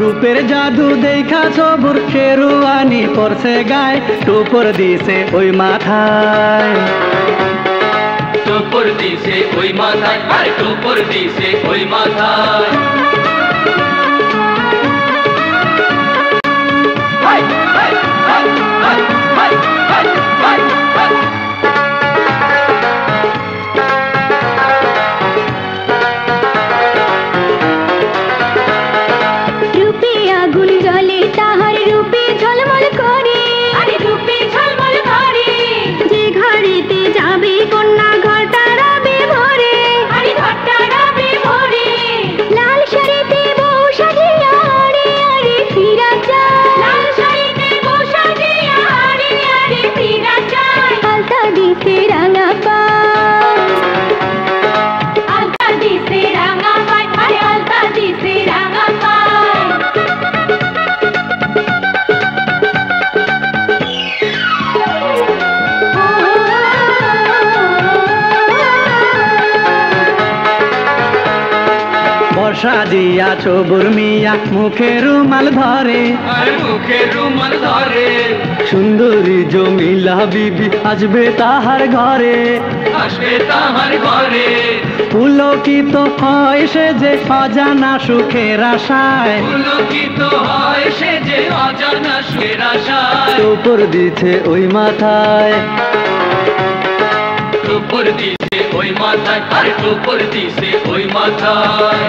রূপের জাদু দেখা সবুর শেরওয়ানি পরছে গায় টুপর দিছে ওই মাথায়
টুপর দিছে ওই মাথায় আর টুপর দিছে ওই মাথায়
সাজিয়া চবুর মিয়া মুখে রুমাল ধরে
মুখে রুমাল ধরে
সুন্দরী জমিলা বিবি আসবে তাহার ঘরে
আসবে তাহার ঘরে
পুলকিত হয় সে যে অজানা সুখের আশায়
পুলকিত হয় সে যে অজানা সুখের আশায়
টুপর দিছে ওই মাথায়
টুপর দিছে ওই মাথায় আর টুপর দিছে ওই মাথায়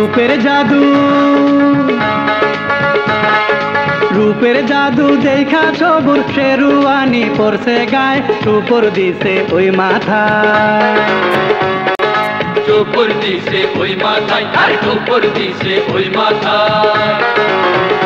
রূপের জাদু রূপের জাদু দেখা সবুর শেরওয়ানি পরছে গায় টুপর দিছে ওই মাথায়
টুপর দিছে ওই মাথায় আর টুপর দিছে ওই মাথায়